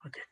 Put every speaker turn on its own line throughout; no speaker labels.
Okay.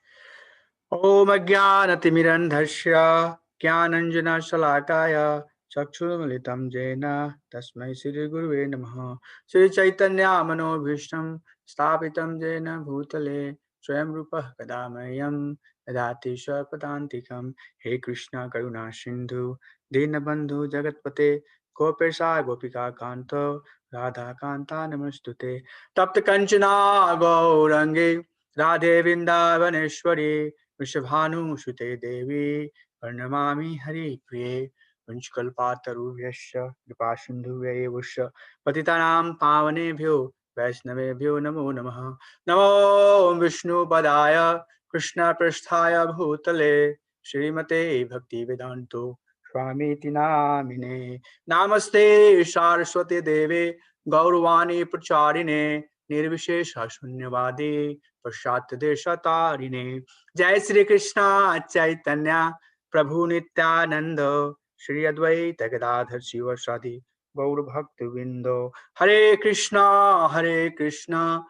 Om Ajnanatimirandhasya Jnananjana Shalakaya Chakshurmilitam Jena Tasmai Shri Guruve Namaha. Shri Chaitanya Manobhishtam Stapitam Jena Bhutale Swayam Rupa Kadamayam Dadati Swapadantikam. He Krishna Karuna Sindhu Dinabandhu Jagatpate Gopesha Gopika Kanto Radha Kanta Namastute Tapta Kanchana Gaurangi Radhe Vrindavaneshwari Vrishabhanu Devi Pranamami Hari Priye Vanchkalpatarubhyasya Vipasindhuvyaevasya Patitanam Pavanebhyo Vaisnavebhyo Namo Namaha Namo Vishnu Padaya Krishna Prasthaya Bhutale Srimate Bhakti Vedanto Swami Namine Namaste Saraswati Deve Gauravani Pracharine Nirvishesha Shunyavadi Pashat Deshatarine Jai Sri Krishna Chaitanya Prabhu Nityananda Shri Advaita Gadadhar Shiva Sadi Gaur Bhakti Vindo Hare Krishna Krishna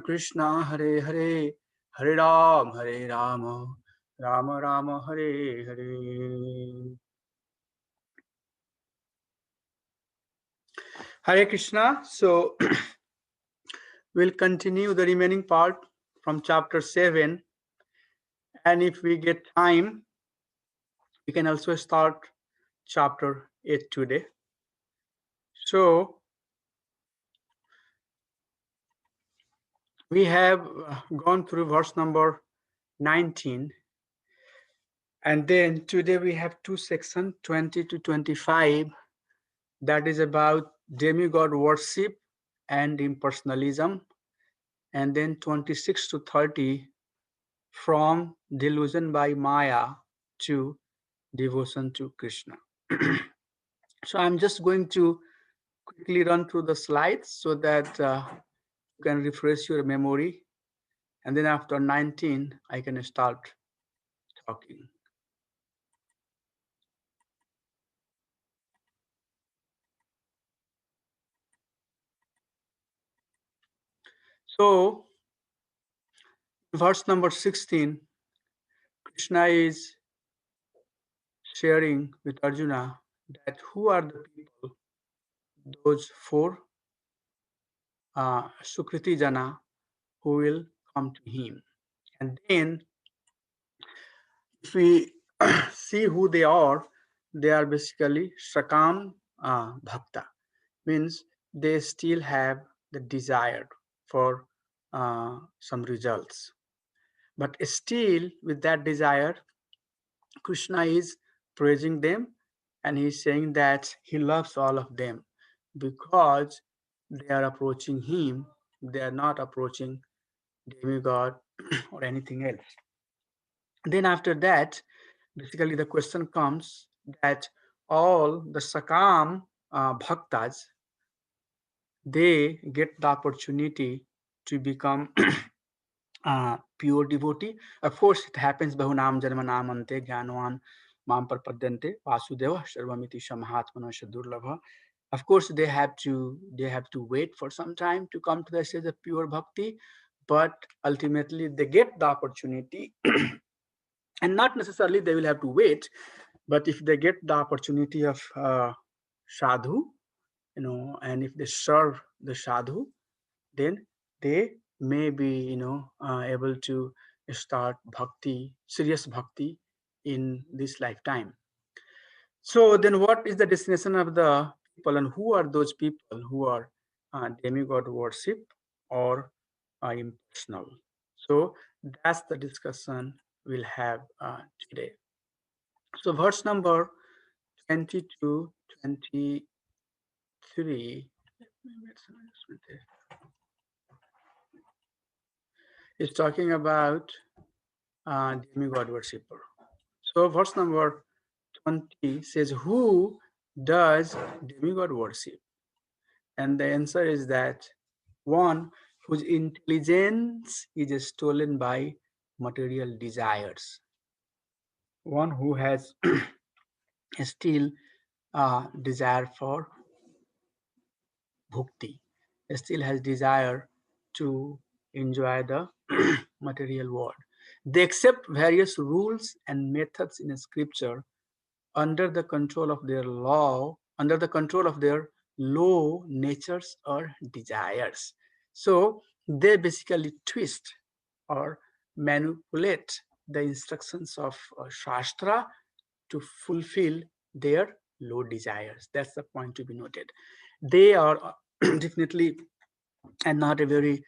Krishna Hare Hare Hare Rama Rama Rama Hare Hare. Hare Krishna. So we'll continue the remaining part from chapter 7, and if we get time we can also start chapter 8 today. So we have gone through verse number 19, and then today we have two sections, 20 to 25, that is about demigod worship and impersonalism, and then 26 to 30 from delusion by Maya to devotion to Krishna. So I'm just going to quickly run through the slides so that you can refresh your memory, and then after 19 I can start talking. So verse number 16, Krishna is sharing with Arjuna that who are the people, those four Sukriti Jana who will come to him. And then if we see who they are basically Sakam Bhakta, means they still have the desire for some results. But still with that desire, Krishna is praising them, and he's saying that he loves all of them because they are approaching him, they are not approaching demigod or anything else. Then after that, basically the question comes that all the Sakam Bhaktas, they get the opportunity to become pure devotee. Of course, it happens bahunam janmanamante jnanvan mam parpadyante vasudeva sarvamiti samahatmano sadurlabha. Of course, they have to wait for some time to come to the stage of pure bhakti, but ultimately they get the opportunity, and not necessarily they will have to wait, but if they get the opportunity of sadhu, and if they serve the sadhu, then they may be able to start bhakti, serious bhakti, in this lifetime. So then what is the destination of the people, and who are those people who are demigod worship or impersonal? So that's the discussion we'll have today. So verse number 20 to 23, is talking about demigod worshipper. So verse number 20 says, who does demigod worship? And the answer is that one whose intelligence is stolen by material desires, one who has still desire for bhakti, still has desire to enjoy the material world. They accept various rules and methods in scripture under the control of their law, under the control of their low natures or desires. So they basically twist or manipulate the instructions of Shastra to fulfill their low desires. That's the point to be noted. They are definitely and not a very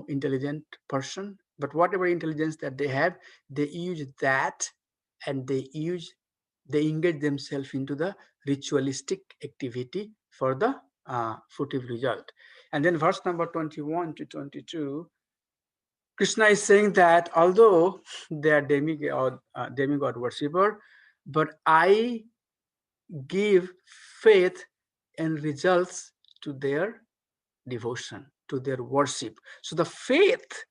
intelligent person, but whatever intelligence that they have, they use that, and they engage themselves into the ritualistic activity for the fruitive result. And then verse number 21 to 22, Krishna is saying that although they are demigod worshipper, but I give faith and results to their devotion, to their worship. So the faith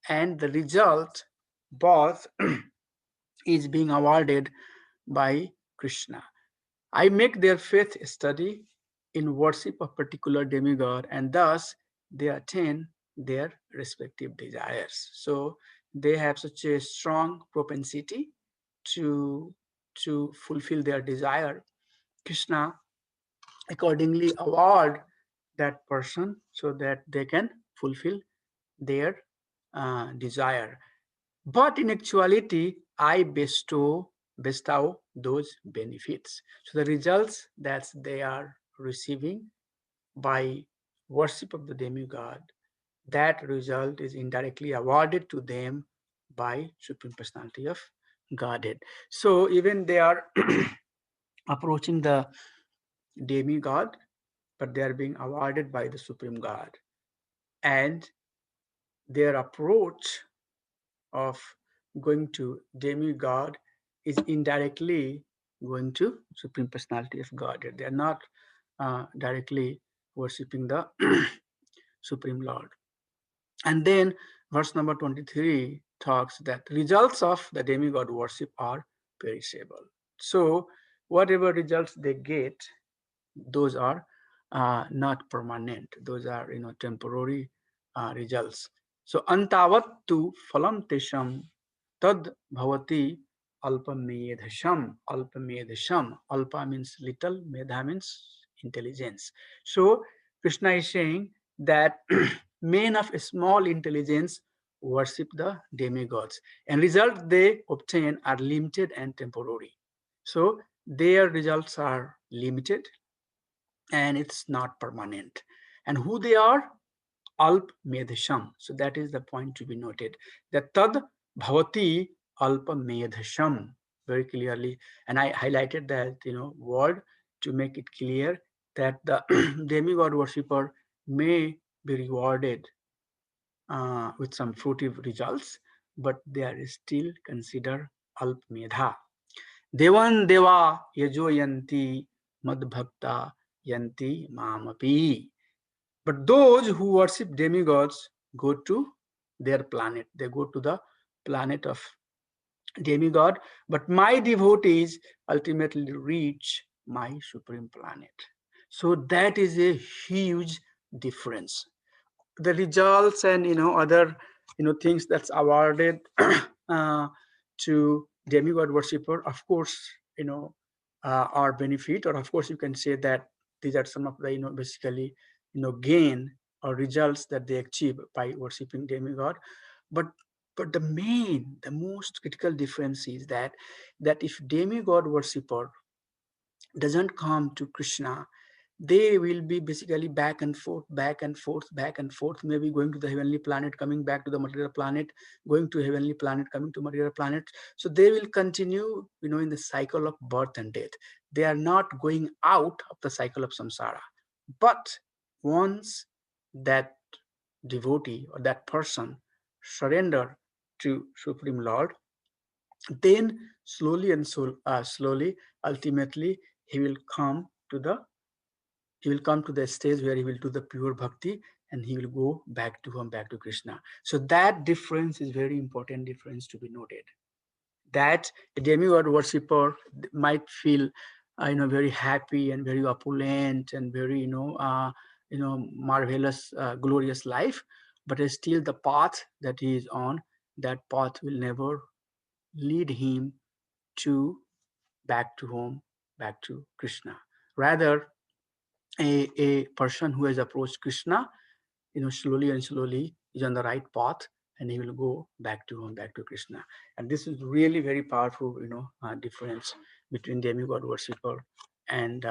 and the result both is being awarded by Krishna. I make their faith study in worship of particular demigod, and thus they attain their respective desires. So they have such a strong propensity to fulfill their desire. Krishna accordingly award that person so that they can fulfill their desire. But in actuality, I bestow those benefits. So the results that they are receiving by worship of the demigod, that result is indirectly awarded to them by Supreme Personality of Godhead. So even they are approaching the demigod, but they are being awarded by the Supreme God. And their approach of going to demigod is indirectly going to Supreme Personality of God. They are not directly worshipping the Supreme Lord. And then verse number 23 talks that results of the demigod worship are perishable. So whatever results they get, those are not permanent. Those are temporary results. So antavat tu phalam tesham tad bhavati alpamedhasham. Alpamedhasham. Alpa means little, medha means intelligence. So Krishna is saying that men of small intelligence worship the demigods, and results they obtain are limited and temporary. So their results are limited and it's not permanent. And who they are? Alp Medhasham. So that is the point to be noted. That Tad Bhavati Alpa Medhasham very clearly. And I highlighted that word to make it clear that the demigod worshipper may be rewarded with some fruitive results, but they are still considered Alp Medha. Devan Deva Yajo Yanti Madbhakta Yanti Mamapi. But those who worship demigods go to their planet. They go to the planet of demigod. But my devotees ultimately reach my supreme planet. So that is a huge difference. The results and other things that's awarded uh, to demigod worshipper, of course, are benefit, or of course you can say that these are some of the basically gain or results that they achieve by worshiping demigod. but but the most critical difference is that if demigod worshipper doesn't come to Krishna, they will be basically back and forth, back and forth, back and forth, maybe going to the heavenly planet, coming back to the material planet, going to heavenly planet, coming to material planet. So they will continue, in the cycle of birth and death. They are not going out of the cycle of samsara. But once that devotee or that person surrender to Supreme Lord, then slowly and slowly, ultimately, he will come to the stage where he will do the pure bhakti, and he will go back to home, back to Krishna. So that difference is very important difference to be noted. That a demigod worshipper might feel, very happy and very opulent and very, marvelous, glorious life, but still the path that he is on that path will never lead him to back to home, back to Krishna. Rather, a person who has approached Krishna, slowly and slowly is on the right path, and he will go back to home, back to Krishna. And this is really very powerful, difference between demigod worshipper and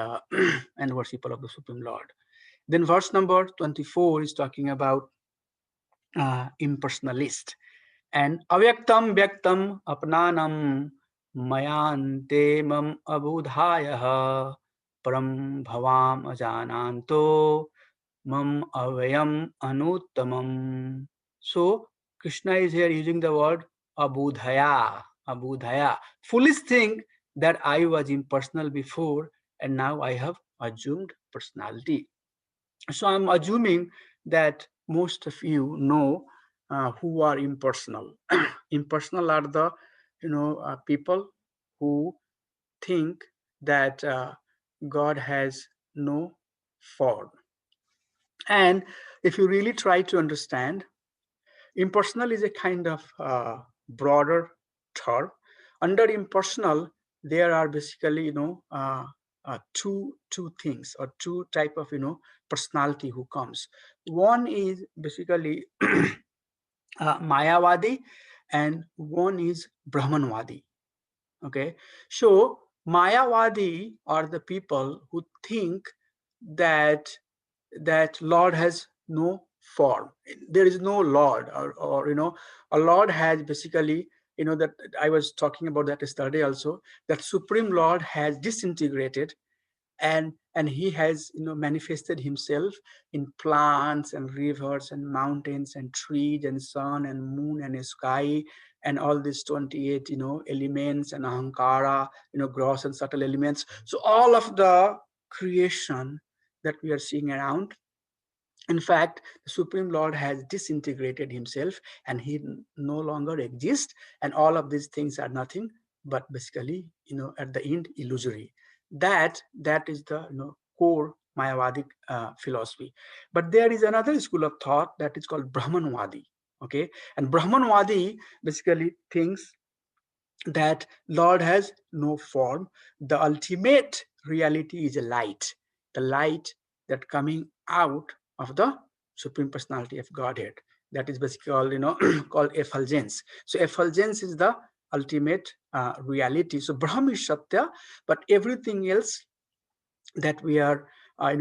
and worshipper of the Supreme Lord. Then verse number 24 is talking about impersonalist. And avyaktam vyaktam apnanam mayante mam abudhaya param bhavam ajananto mam avyam anuttamam. So Krishna is here using the word abudhaya, abudhaya. Foolish thing that I was impersonal before and now I have assumed personality. So I'm assuming that most of you know who are impersonal. Impersonal are the people who think that God has no form. And if you really try to understand, impersonal is a kind of broader term. Under impersonal, there are basically two things or two type of personality who comes. One is basically Mayavadi, and one is Brahmanwadi. Okay, so Mayavadi are the people who think that Lord has no form. There is no Lord, or a Lord has basically, that I was talking about that yesterday also, that Supreme Lord has disintegrated, and he has manifested himself in plants and rivers and mountains and trees and sun and moon and sky and all these 28 elements and ahankara, gross and subtle elements. So all of the creation that we are seeing around, in fact, the Supreme Lord has disintegrated himself and he no longer exists. And all of these things are nothing but basically, at the end, illusory. That is the core Mayavadic philosophy. But there is another school of thought that is called Brahmanwadi. Okay, and Brahmanwadi basically thinks that Lord has no form. The ultimate reality is a light, the light that coming out of the Supreme Personality of Godhead. That is basically called, called effulgence. So effulgence is the ultimate reality. So Brahma is Satya, but everything else that we are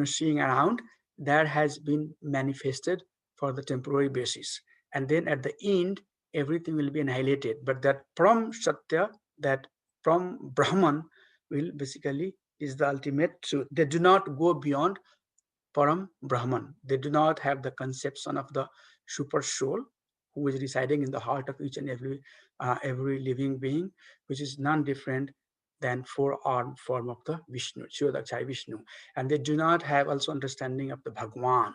seeing around, that has been manifested for the temporary basis, and then at the end everything will be annihilated. But that from Satya, that from Brahman, will basically is the ultimate truth. They do not go beyond Param Brahman. They do not have the conception of the super soul who is residing in the heart of each and every living being, which is none different than four-armed form of the Vishnu, Shodakshai Vishnu. And they do not have also understanding of the Bhagwan.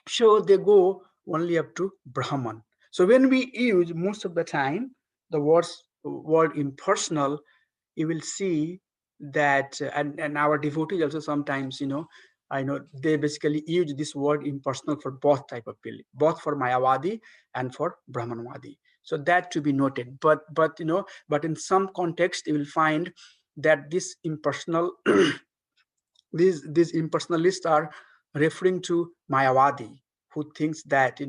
So they go only up to Brahman. So when we use most of the time the word impersonal, you will see that, and our devotees also sometimes, I know they basically use this word impersonal for both type of people, both for Mayavadi and for Brahmanwadi. So that to be noted. But in some context, you will find that this impersonal, these impersonalists are referring to Mayavadi, who thinks that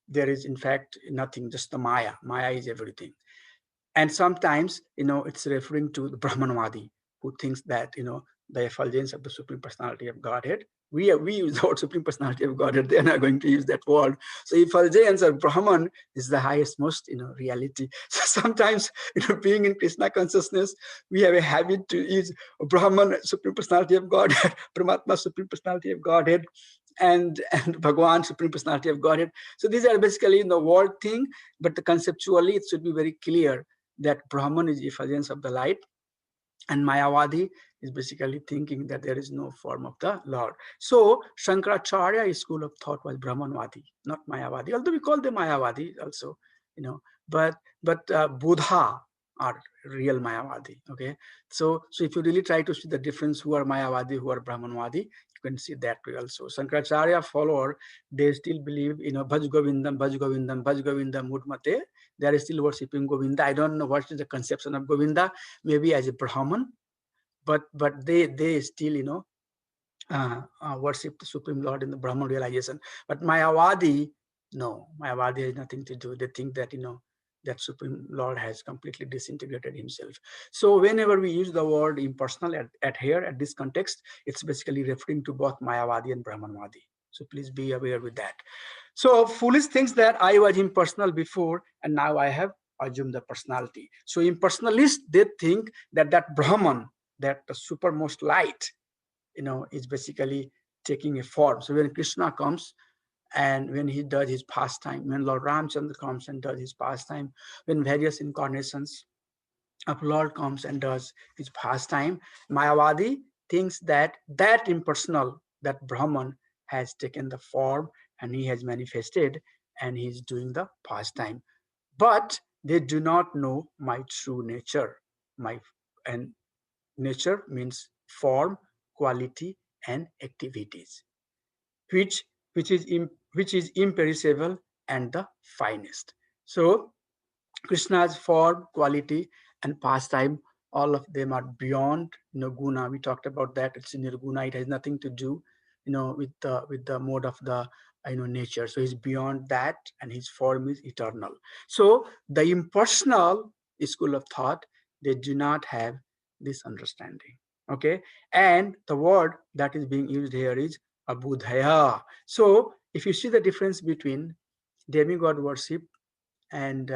there is in fact nothing, just the Maya. Maya is everything. And sometimes it's referring to the Brahmanwadi, who thinks that the effulgence of the Supreme Personality of Godhead, we use the word Supreme Personality of Godhead, they're not going to use that word. So effulgence of Brahman is the highest most reality. So sometimes being in Krishna consciousness, we have a habit to use Brahman, Supreme Personality of Godhead, Paramatma, Supreme Personality of Godhead, and Bhagwan, Supreme Personality of Godhead. So these are basically the word thing, but conceptually it should be very clear that Brahman is effulgence of the light, and Mayavadi is basically thinking that there is no form of the Lord. So Shankaracharya's school of thought was Brahmanwadi, not Mayavadi, although we call them Mayavadi also, but Buddha are real Mayavadi. Okay, so if you really try to see the difference, who are Mayavadi, who are Brahmanwadi, you can see that way also. Shankaracharya follower, they still believe, Bhaj Govindam, Bhaj Govindam, Bhaj Govindam, Mudmate. They are still worshipping Govinda. I don't know what is the conception of Govinda, maybe as a Brahman, but they still, worship the Supreme Lord in the Brahman realization. But Mayavadi, no, Mayavadi has nothing to do. They think that, that Supreme Lord has completely disintegrated himself. So whenever we use the word impersonal at here, at this context, it's basically referring to both Mayavadi and Brahmanwadi. So please be aware with that. So foolish thinks that I was impersonal before and now I have assumed the personality. So impersonalists, they think that that Brahman, that the supermost light, is basically taking a form. So when Krishna comes and when he does his pastime, when Lord Ramchandra comes and does his pastime, when various incarnations of Lord comes and does his pastime, Mayavadi thinks that that impersonal, that Brahman has taken the form and he has manifested and he's doing the pastime. But they do not know my true nature. My and nature means form, quality, and activities, which which is imperishable and the finest. So Krishna's form, quality, and pastime, all of them are beyond, guna. We talked about that. It's nirguna. It has nothing to do, with the mode of the, nature. So he's beyond that, and his form is eternal. So the impersonal school of thought, they do not have this understanding. Okay, and the word that is being used here is abudhaya. So if you see the difference between demigod worship and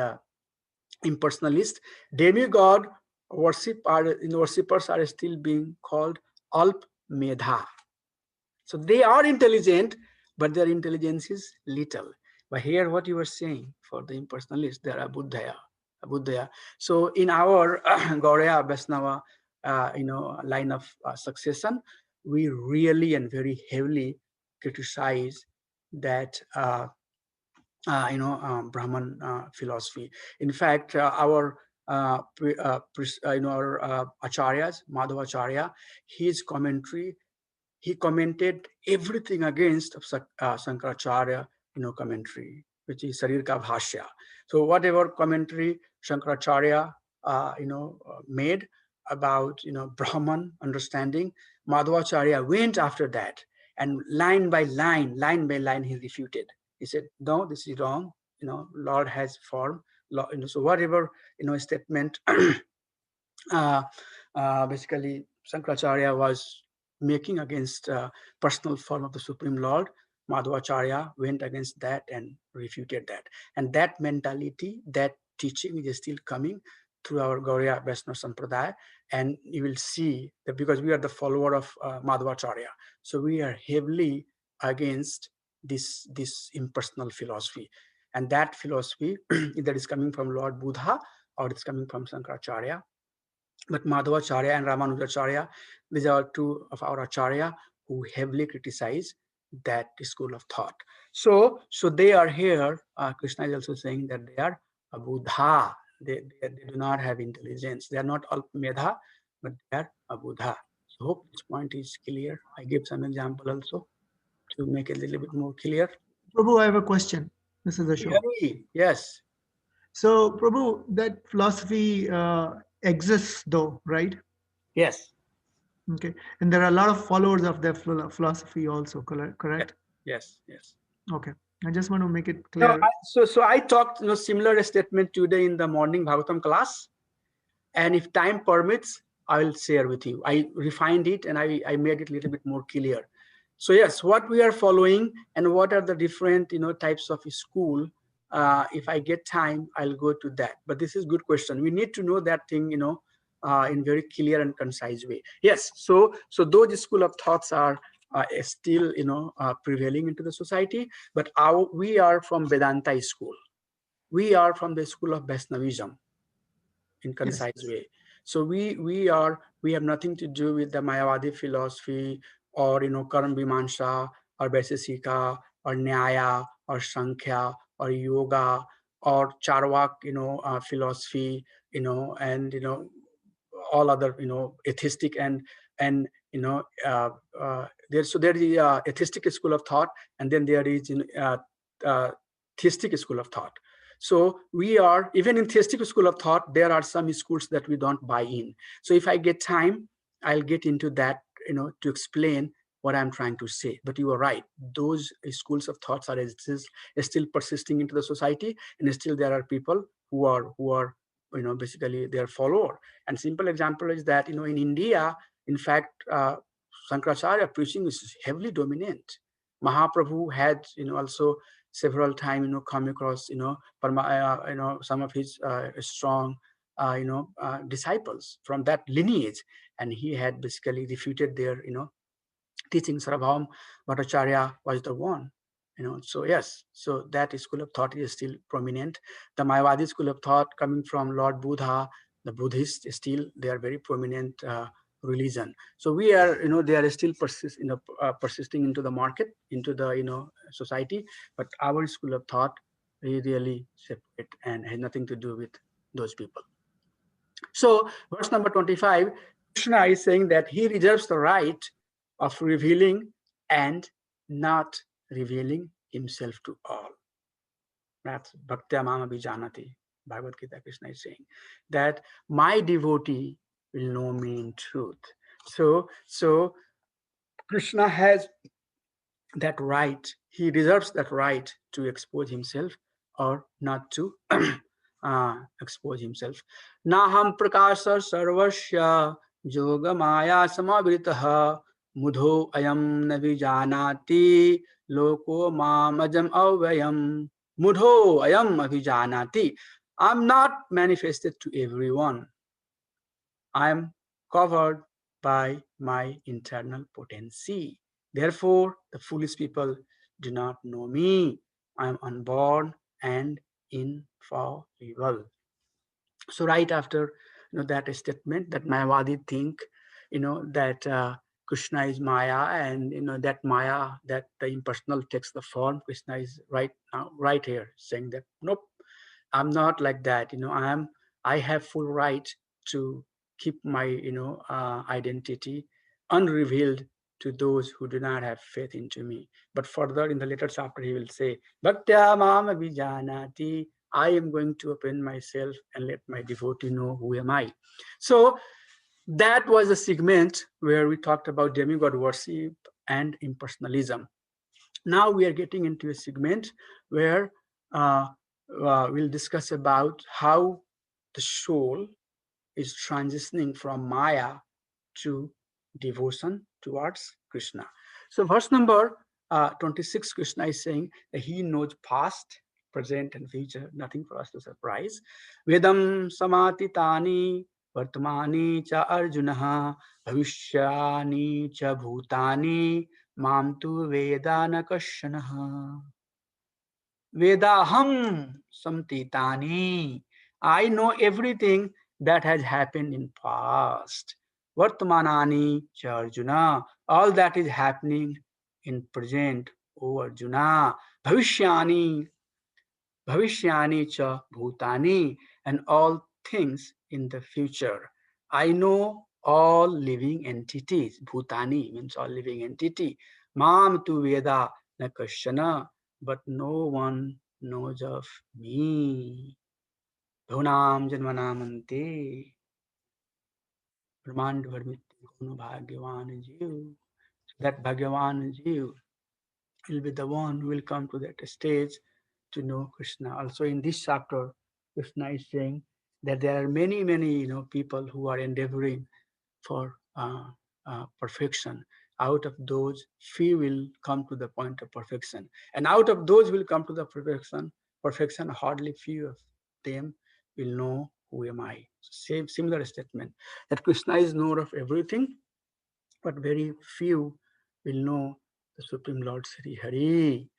impersonalist, demigod worshippers are still being called alp medha. So they are intelligent, but their intelligence is little. But here, what you were saying for the impersonalist, they are abudhaya. So in our Gauriya Vaishnava, line of succession, we really and very heavily criticize that. Brahman philosophy. In fact, our our acharyas, Madhavacharya, his commentary, he commented everything against Shankaracharya, commentary, which is Sarir Ka Bhashya. So whatever commentary Shankaracharya, made about, Brahman understanding, Madhavacharya went after that and line by line, he refuted. He said, no, this is wrong. Lord has form. So whatever, statement uh, basically Shankaracharya was making against personal form of the Supreme Lord, Madhavacharya went against that and refuted that. And that mentality, that teaching is still coming through our Gauriya Vaishnava Sampradaya. And you will see that because we are the follower of Madhavacharya, so we are heavily against this impersonal philosophy. And that philosophy either is coming from Lord Buddha or it's coming from Shankaracharya. But Madhavacharya and Ramanujacharya, these are two of our acharya who heavily criticize that school of thought. So they are here. Krishna is also saying that they are abudha. They do not have intelligence. They are not alpamedha, but they are abudha. So hope this point is clear. I give some example also to make it a little bit more clear.
Prabhu, I have a question. This is the show.
Yes.
So, Prabhu, that philosophy exists, though, right?
Yes.
Okay, and there are a lot of followers of that philosophy also.
Yes.
Correct?
Yes. Yes.
Okay, I just want to make it
No,
clear.
so I talked, similar statement today in the morning Bhagavatam class, and if time permits, I will share with you. I refined it and I made it a little bit more clear. So yes, what we are following and what are the different types of school. If I get time, I'll go to that. But this is good question. We need to know that thing, in very clear and concise way. Yes. So those school of thoughts are still prevailing into the society, but we are from Vedanta school. We are from the school of Vaishnavism in
Yes.
concise way. So we have nothing to do with the Mayavadi philosophy or Karma Vimansha or Vaisesika or Nyaya or Sankhya or Yoga or Charvak philosophy, and all other atheistic and there is a atheistic school of thought, and then there is uh, theistic school of thought. So we are, even in theistic school of thought, there are some schools that we don't buy in. So if I get time, I'll get into that, to explain what I'm trying to say. But you are right; those schools of thoughts are still persisting into the society, and still there are people who are basically their follower. And simple example is that in India, in fact, Shankaracharya preaching is heavily dominant. Mahaprabhu had also several times come across some of his strong disciples from that lineage, and he had basically refuted their teaching. Sarabham Bhattacharya was the one. So yes, so that school of thought is still prominent. The Mayavadi school of thought coming from Lord Buddha, the Buddhists still they are very prominent religion. So we are, they are still persisting into the market, into the society, but our school of thought is really separate and has nothing to do with those people. So, verse number 25, Krishna is saying that he reserves the right of revealing and not revealing himself to all. That's Bhakti Mama Vijanati. Bhagavad Gita, Krishna is saying that my devotee will know me in truth. So Krishna has that right, he reserves that right to expose himself or not to expose himself. Naham prakasha sarvasya yoga maya samavritah mudho ayam navijanati loko mamajam avyayam. Mudho ayam avijanati. I'm not manifested to everyone. I am covered by my internal potency. Therefore, the foolish people do not know me. I am unborn and infallible. So, right after that statement, that Mayavadi think, that Krishna is Maya, and that Maya, that the impersonal takes the form. Krishna is right now, right here, saying that nope, I'm not like that. I have full right to keep my identity unrevealed to those who do not have faith into me. But further in the later chapter, he will say, Bhaktya mam abhijanati. I am going to open myself and let my devotee know who am I. So that was a segment where we talked about demigod worship and impersonalism. Now we are getting into a segment where we'll discuss about how the soul is transitioning from Maya to devotion towards Krishna. So verse number 26, Krishna is saying that he knows past, present, and future, nothing for us to surprise. Vedam samatitani vartamani cha arjunaha bhavishyani cha bhutani mam tu vedana kashanaha. Vedaham samtitani. I know everything that has happened in past. Vartamanani cha Arjuna. All that is happening in present, O Arjuna. Bhavishyani. Bhavishyani cha bhutani. And all things in the future. I know all living entities. Bhutani means all living entity. Mam tu veda na kashana, but no one knows of me. Dhunam janmanamante, Brahmand Varmiti Kono Bhagyavan Jeev. That Bhagyavan Jeev will be the one who will come to that stage to know Krishna. Also in this chapter, Krishna is saying that there are many, many people who are endeavoring for perfection. Out of those, few will come to the point of perfection, and out of those will come to the perfection. Hardly few of them will know who am I. Same similar statement that Krishna is knower of everything, but very few will know the Supreme Lord Sri Hari.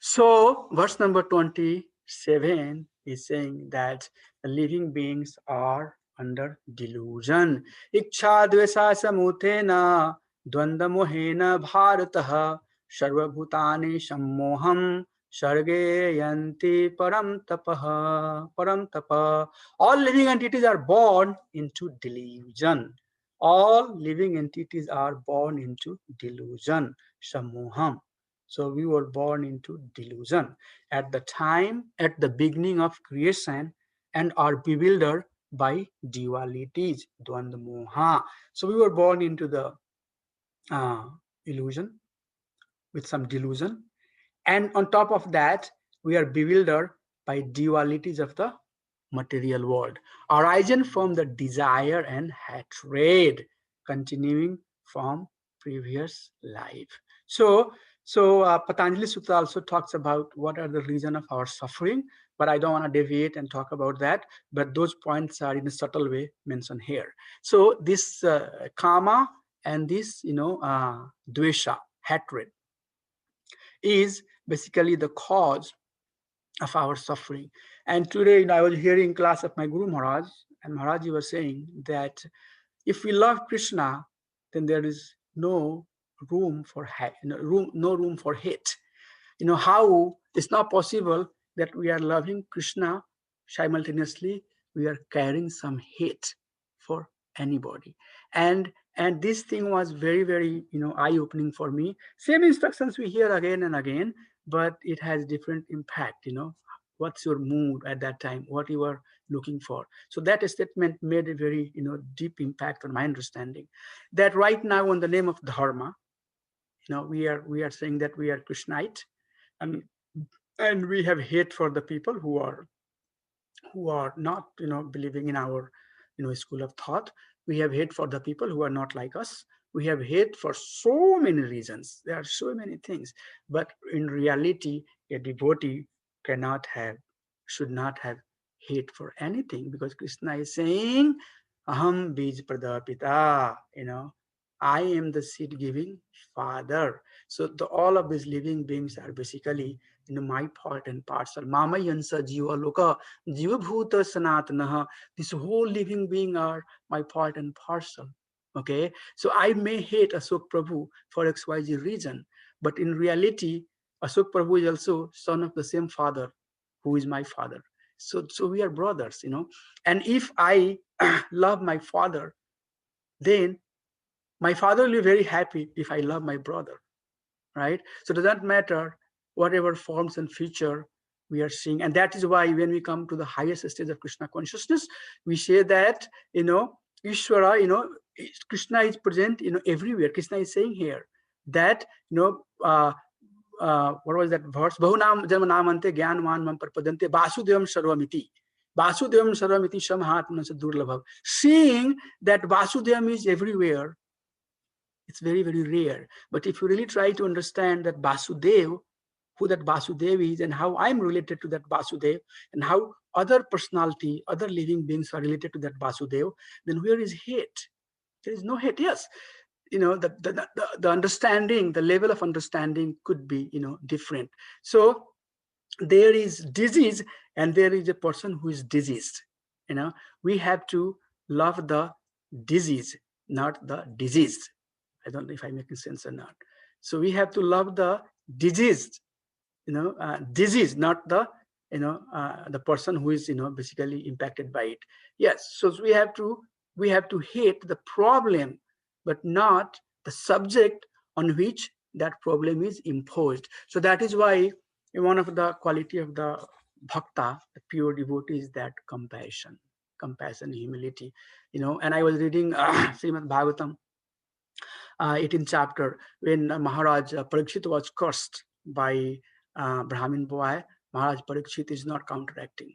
So, verse number 27 is saying that the living beings are under delusion. Ichha dvesa samutena dvanda mohena bharatah sarvabhutani sammoham sarge yanti param tapah. All living entities are born into delusion. All living entities are born into delusion, samoham. So we were born into delusion at the time, at the beginning of creation, and are bewildered by dualities, dvanda moha. So we were born into the uh, illusion, with some delusion, and on top of that, we are bewildered by dualities of the material world, arising from the desire and hatred, continuing from previous life. So, Patanjali Sutta also talks about what are the reason of our suffering, but I don't want to deviate and talk about that. But those points are in a subtle way mentioned here. So this karma and this, dvesha, hatred, is basically the cause of our suffering. And today, I was hearing class of my Guru Maharaj, and Maharaj was saying that if we love Krishna, then there is no room for no room for hate. How it's not possible that we are loving Krishna simultaneously we are carrying some hate for anybody. And this thing was very, very, eye opening for me. Same instructions we hear again and again, but it has different impact. What's your mood at that time, what you are looking for. So that statement made a very, deep impact on my understanding that right now, in the name of dharma, we are saying that we are Krishnite, and and we have hate for the people who are not, believing in our, school of thought. We have hate for the people who are not like us. We have hate for so many reasons. There are so many things, but in reality, a devotee cannot have, should not have hate for anything, because Krishna is saying, aham bij pradapita, I am the seed giving father. So all of these living beings are basically, my part and parcel. Mama yansa jiva loka jiva bhuta sanatana. This whole living being are my part and parcel. Okay, so I may hate Ashok Prabhu for XYZ reason, but in reality, Ashok Prabhu is also son of the same father, who is my father. So we are brothers, And if I love my father, then my father will be very happy if I love my brother, right? So it doesn't matter whatever forms and feature we are seeing. And that is why when we come to the highest stage of Krishna consciousness, we say that, Ishvara, Krishna is present, everywhere. Krishna is saying here that, what was that verse? Bahunam janmanamante jnanvan mam parpadante vasudevam sarvamiti. Vasudevam sarvamiti samhatmanasa durlabhav. Seeing that Vasudevam is everywhere, it's very, very rare. But if you really try to understand that Vasudev, who that Vasudev is, and how I'm related to that Vasudev, and how other personality, other living beings are related to that Vasudev, then where is hate? There is no hate. Yes, the understanding, the level of understanding could be, different. So there is disease, and there is a person who is diseased. We have to love the disease, not the disease. I don't know if I'm making sense or not. So we have to love the diseased, disease, not the person who is, basically impacted by it. Yes. So we have to hate the problem, but not the subject on which that problem is imposed. So that is why one of the quality of the bhakta, the pure devotee, is that compassion, humility. And I was reading Srimad Bhagavatam, 18th chapter, when Maharaj Parikshit was cursed by Brahmin boy. Maharaj Parikshit is not counteracting,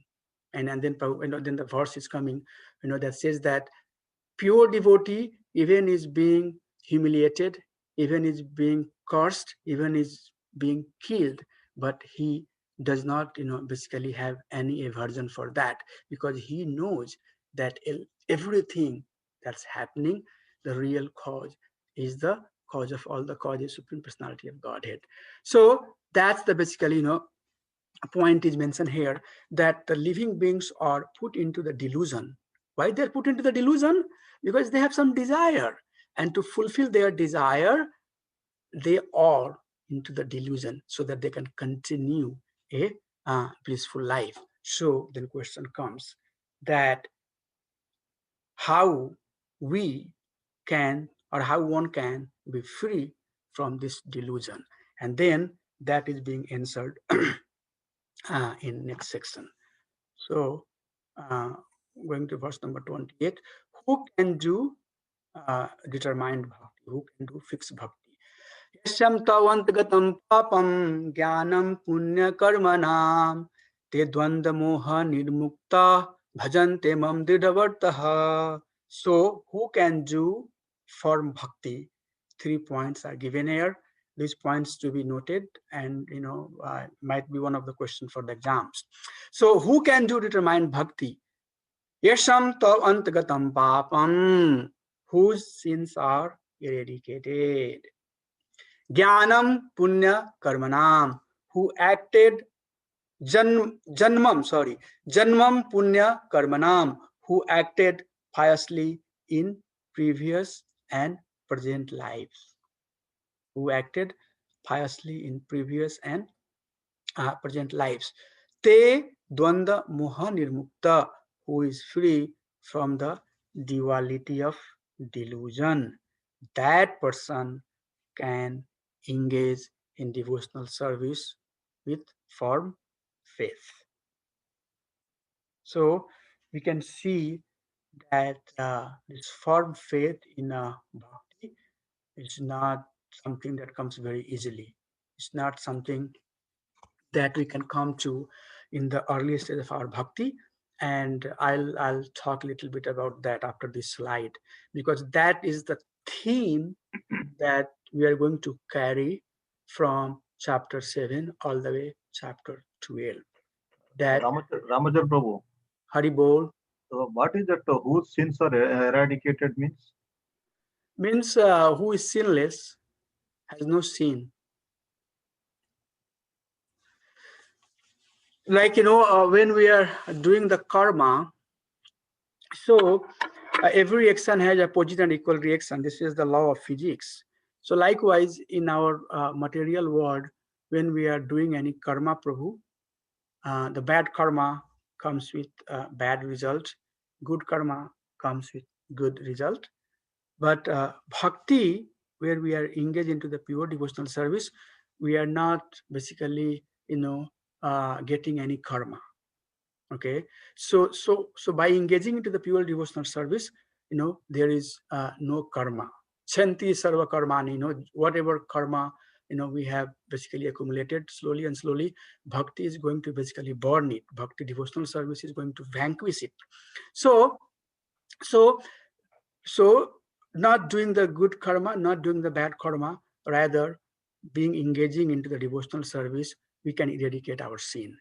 and then then the verse is coming, that says that pure devotee even is being humiliated, even is being cursed, even is being killed, but he does not, basically have any aversion for that, because he knows that everything that's happening, the real cause is the cause of all the causes, Supreme Personality of Godhead. So that's the basically, point is mentioned here, that the living beings are put into the delusion. Why they're put into the delusion? Because they have some desire, and to fulfill their desire, they are into the delusion so that they can continue a blissful life. So then question comes that how we can, or how one can be free from this delusion. And then that is being answered in next section. So, uh, going to verse number 28, who can do determined bhakti? Who can do fixed bhakti? यस्यं तवन्तगतं पापं ज्ञानं पुण्यकर्मणां ते द्वन्द्वमोह निर्मुक्ता bhajante mam dridhavartaha. So who can do firm bhakti? 3 points are given here. These points to be noted, and might be one of the questions for the exams. So who can do determined bhakti? Yasham tav antagatam papam, whose sins are eradicated. Jnanam punya karmanam, who acted janmam punya karmanam, who acted piously in previous and present lives. Who acted piously in previous and present lives. Te dvanda moha nirmukta, who is free from the duality of delusion. That person can engage in devotional service with firm faith. So we can see that this firm faith in bhakti is not something that comes very easily. It's not something that we can come to in the early stage of our bhakti. And I'll talk a little bit about that after this slide, because that is the theme that we are going to carry from chapter 7 all the way chapter 12. That
Ramajan Prabhu.
Hari Bol
So what is that? Whose sins are eradicated means?
means who is sinless has no sin. Like, when we are doing the karma, so every action has opposite and equal reaction. This is the law of physics. So likewise, in our material world, when we are doing any karma, Prabhu, the bad karma comes with bad result, good karma comes with good result. But bhakti, where we are engaged into the pure devotional service, we are not basically, getting any karma. Okay, so by engaging into the pure devotional service, there is no karma. Chanti sarva karmani, whatever karma we have basically accumulated slowly and slowly, bhakti is going to basically burn it. Bhakti devotional service is going to vanquish it. So so so not doing the good karma, not doing the bad karma, rather being engaging into the devotional service, we can eradicate our sin.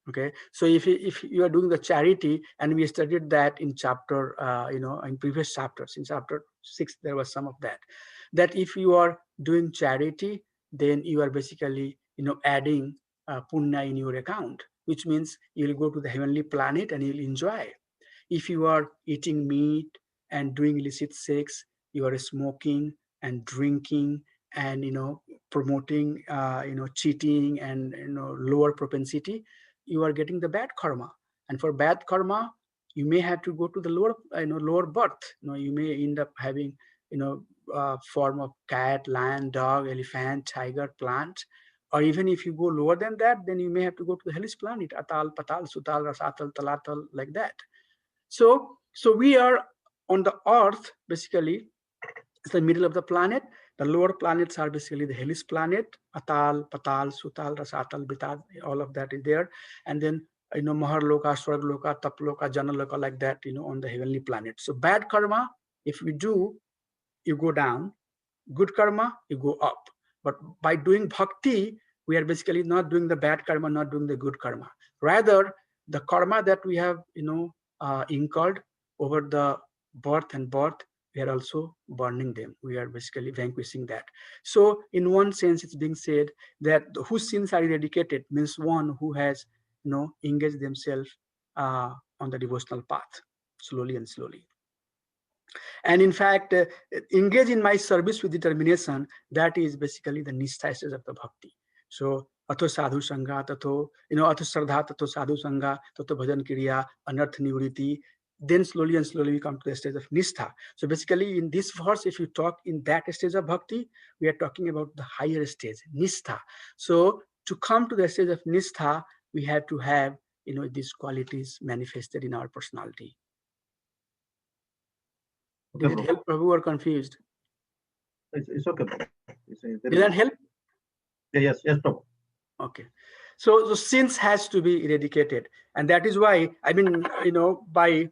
Okay, so if you are doing the charity, and we studied that in chapter in previous chapters, in chapter 6 there was some of that if you are doing charity, then you are basically adding punya in your account, which means you'll go to the heavenly planet and you'll enjoy. If you are eating meat and doing illicit sex, you are smoking and drinking and promoting cheating and lower propensity, you are getting the bad karma. And for bad karma, you may have to go to the lower birth. You may end up having form of cat, lion, dog, elephant, tiger, plant. Or even if you go lower than that, then you may have to go to the hellish planet, atal, patal, sutal, rasatal, talatal, like that. So we are on the earth, basically it's the middle of the planet. The lower planets are basically the hellish planet, atal, patal, sutal, rasatal, bital, all of that is there. And then maharloka, swargloka, taploka, janaloka, like that, on the heavenly planet. So bad karma, if we do, you go down. Good karma, you go up. But by doing bhakti, we are basically not doing the bad karma, not doing the good karma. Rather, the karma that we have incurred over the birth and birth, we are also burning them. We are basically vanquishing that. So in one sense, it's being said that whose sins are eradicated means one who has engaged themselves on the devotional path slowly and slowly. And in fact, engage in my service with determination. That is basically the nishtha stage of the bhakti. So atho sadhu sangha, atho shraddha, tatho sadhu sangha, tatho bhajan kriya, anarth nivriti. then slowly and slowly we come to the stage of nistha. So basically in this verse, if you talk in that stage of bhakti, we are talking about the higher stage, nistha. So to come to the stage of nistha, we have to have, these qualities manifested in our personality.
Okay,
Did it
Prabhu.
help, Prabhu, or confused?
It's okay, Prabhu. There
Did
is
that
no.
help?
Yeah, yes, Prabhu.
Okay. So sins has to be eradicated. And that is why, I mean, by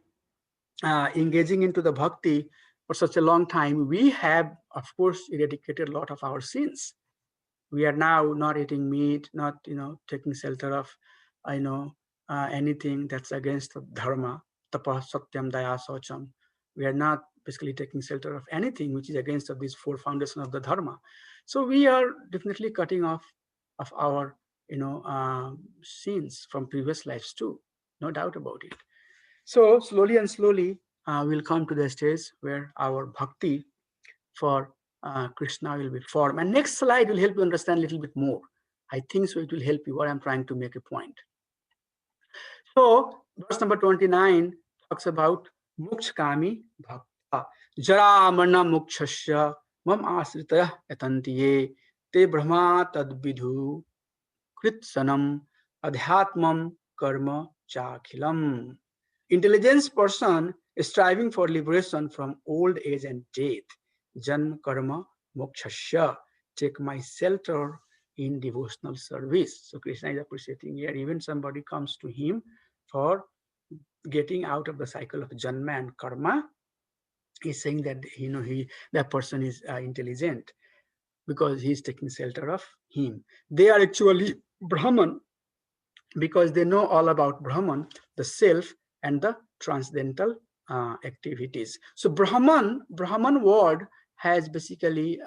engaging into the bhakti for such a long time, we have, of course, eradicated a lot of our sins. We are now not eating meat, not, taking shelter of, you know, anything that's against the dharma, tapa, satyam, daya, socham. We are not basically taking shelter of anything which is against of these four foundations of the dharma. So we are definitely cutting off of our, sins from previous lives too, no doubt about it. So slowly and slowly, we'll come to the stage where our bhakti for Krishna will be formed. And next slide will help you understand a little bit more. I think so it will help you what I'm trying to make a point. So verse number 29 talks about mukshkami bhakta. Jara marna mukshasya mam asritaya yatantiye te brahma tad vidhu kritsanam adhyatmam karma chakhilam. Intelligence person is striving for liberation from old age and death. Jan karma mokshasya. Take my shelter in devotional service. So Krishna is appreciating here. Even somebody comes to him for getting out of the cycle of janma and karma. He's saying that that person is intelligent because he's taking shelter of him. They are actually Brahman because they know all about Brahman, the self, and the transcendental activities. So Brahman word has basically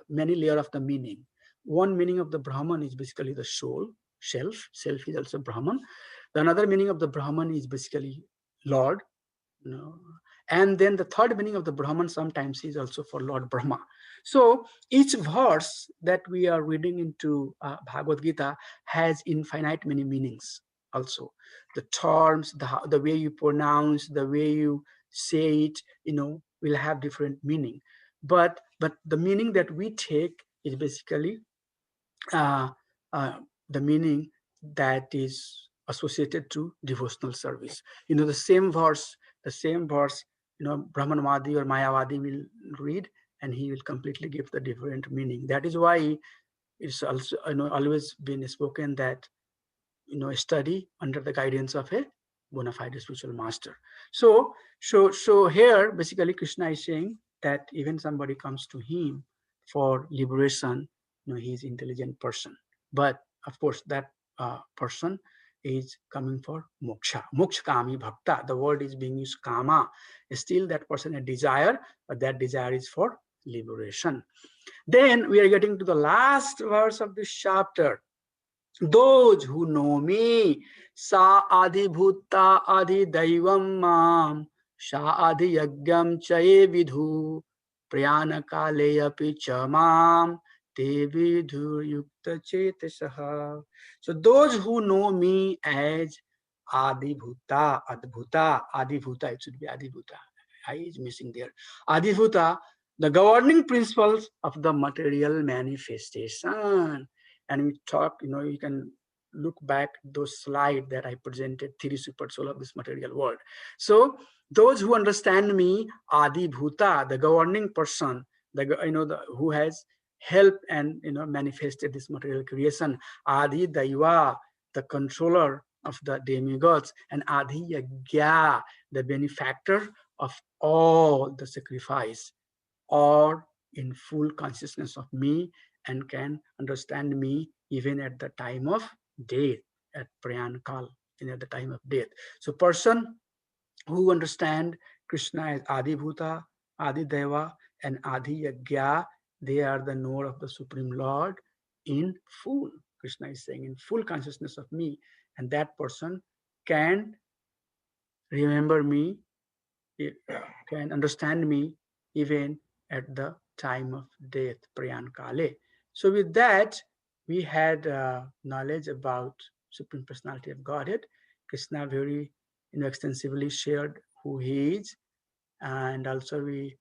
many layers of the meaning. One meaning of the Brahman is basically the soul, self. Self is also Brahman. The another meaning of the Brahman is basically Lord. No. And then the third meaning of the Brahman sometimes is also for Lord Brahma. So each verse that we are reading into Bhagavad Gita has infinite many meanings also. The terms, the way you pronounce, the way you say it, will have different meaning. But the meaning that we take is basically uh, uh, the meaning that is associated to devotional service. The same verse, Brahmanwadi or Mayavadi will read, and he will completely give the different meaning. That is why it's also always been spoken that study under the guidance of a bona fide spiritual master. So here basically Krishna is saying that even somebody comes to him for liberation, he's intelligent person. But of course that person is coming for moksha. Moksha kami bhakta. The word is being used kama. Still that person a desire, but that desire is for liberation. Then we are getting to the last verse of this chapter. Those who know me, sa adhibhuta adhidaivam mam, sa adhiyagyam chaye vidhu, prayana kale api cha mam, te vidhu yukta chetasaha. So those who know me as adhibhuta, adhibhuta, it should be adhibhuta. I is missing there. Adhibhuta, the governing principles of the material manifestation. And we talk, you can look back those slides that I presented, three super soul of this material world. So those who understand me, Adi Bhuta, the governing person, who has helped and manifested this material creation, Adi Daiva, the controller of the demigods, and Adi Yagya, the benefactor of all the sacrifice, or in full consciousness of me and can understand me even at the time of death, at prayan kal, at the time of death. So person who understand Krishna as Adi Bhuta, Adi Deva, and Adi Yagya, they are the knower of the Supreme Lord in full. Krishna is saying in full consciousness of me, and that person can remember me, can understand me even at the time of death, prayan kale. So with that, we had knowledge about Supreme Personality of Godhead. Krishna very extensively shared who he is, and also we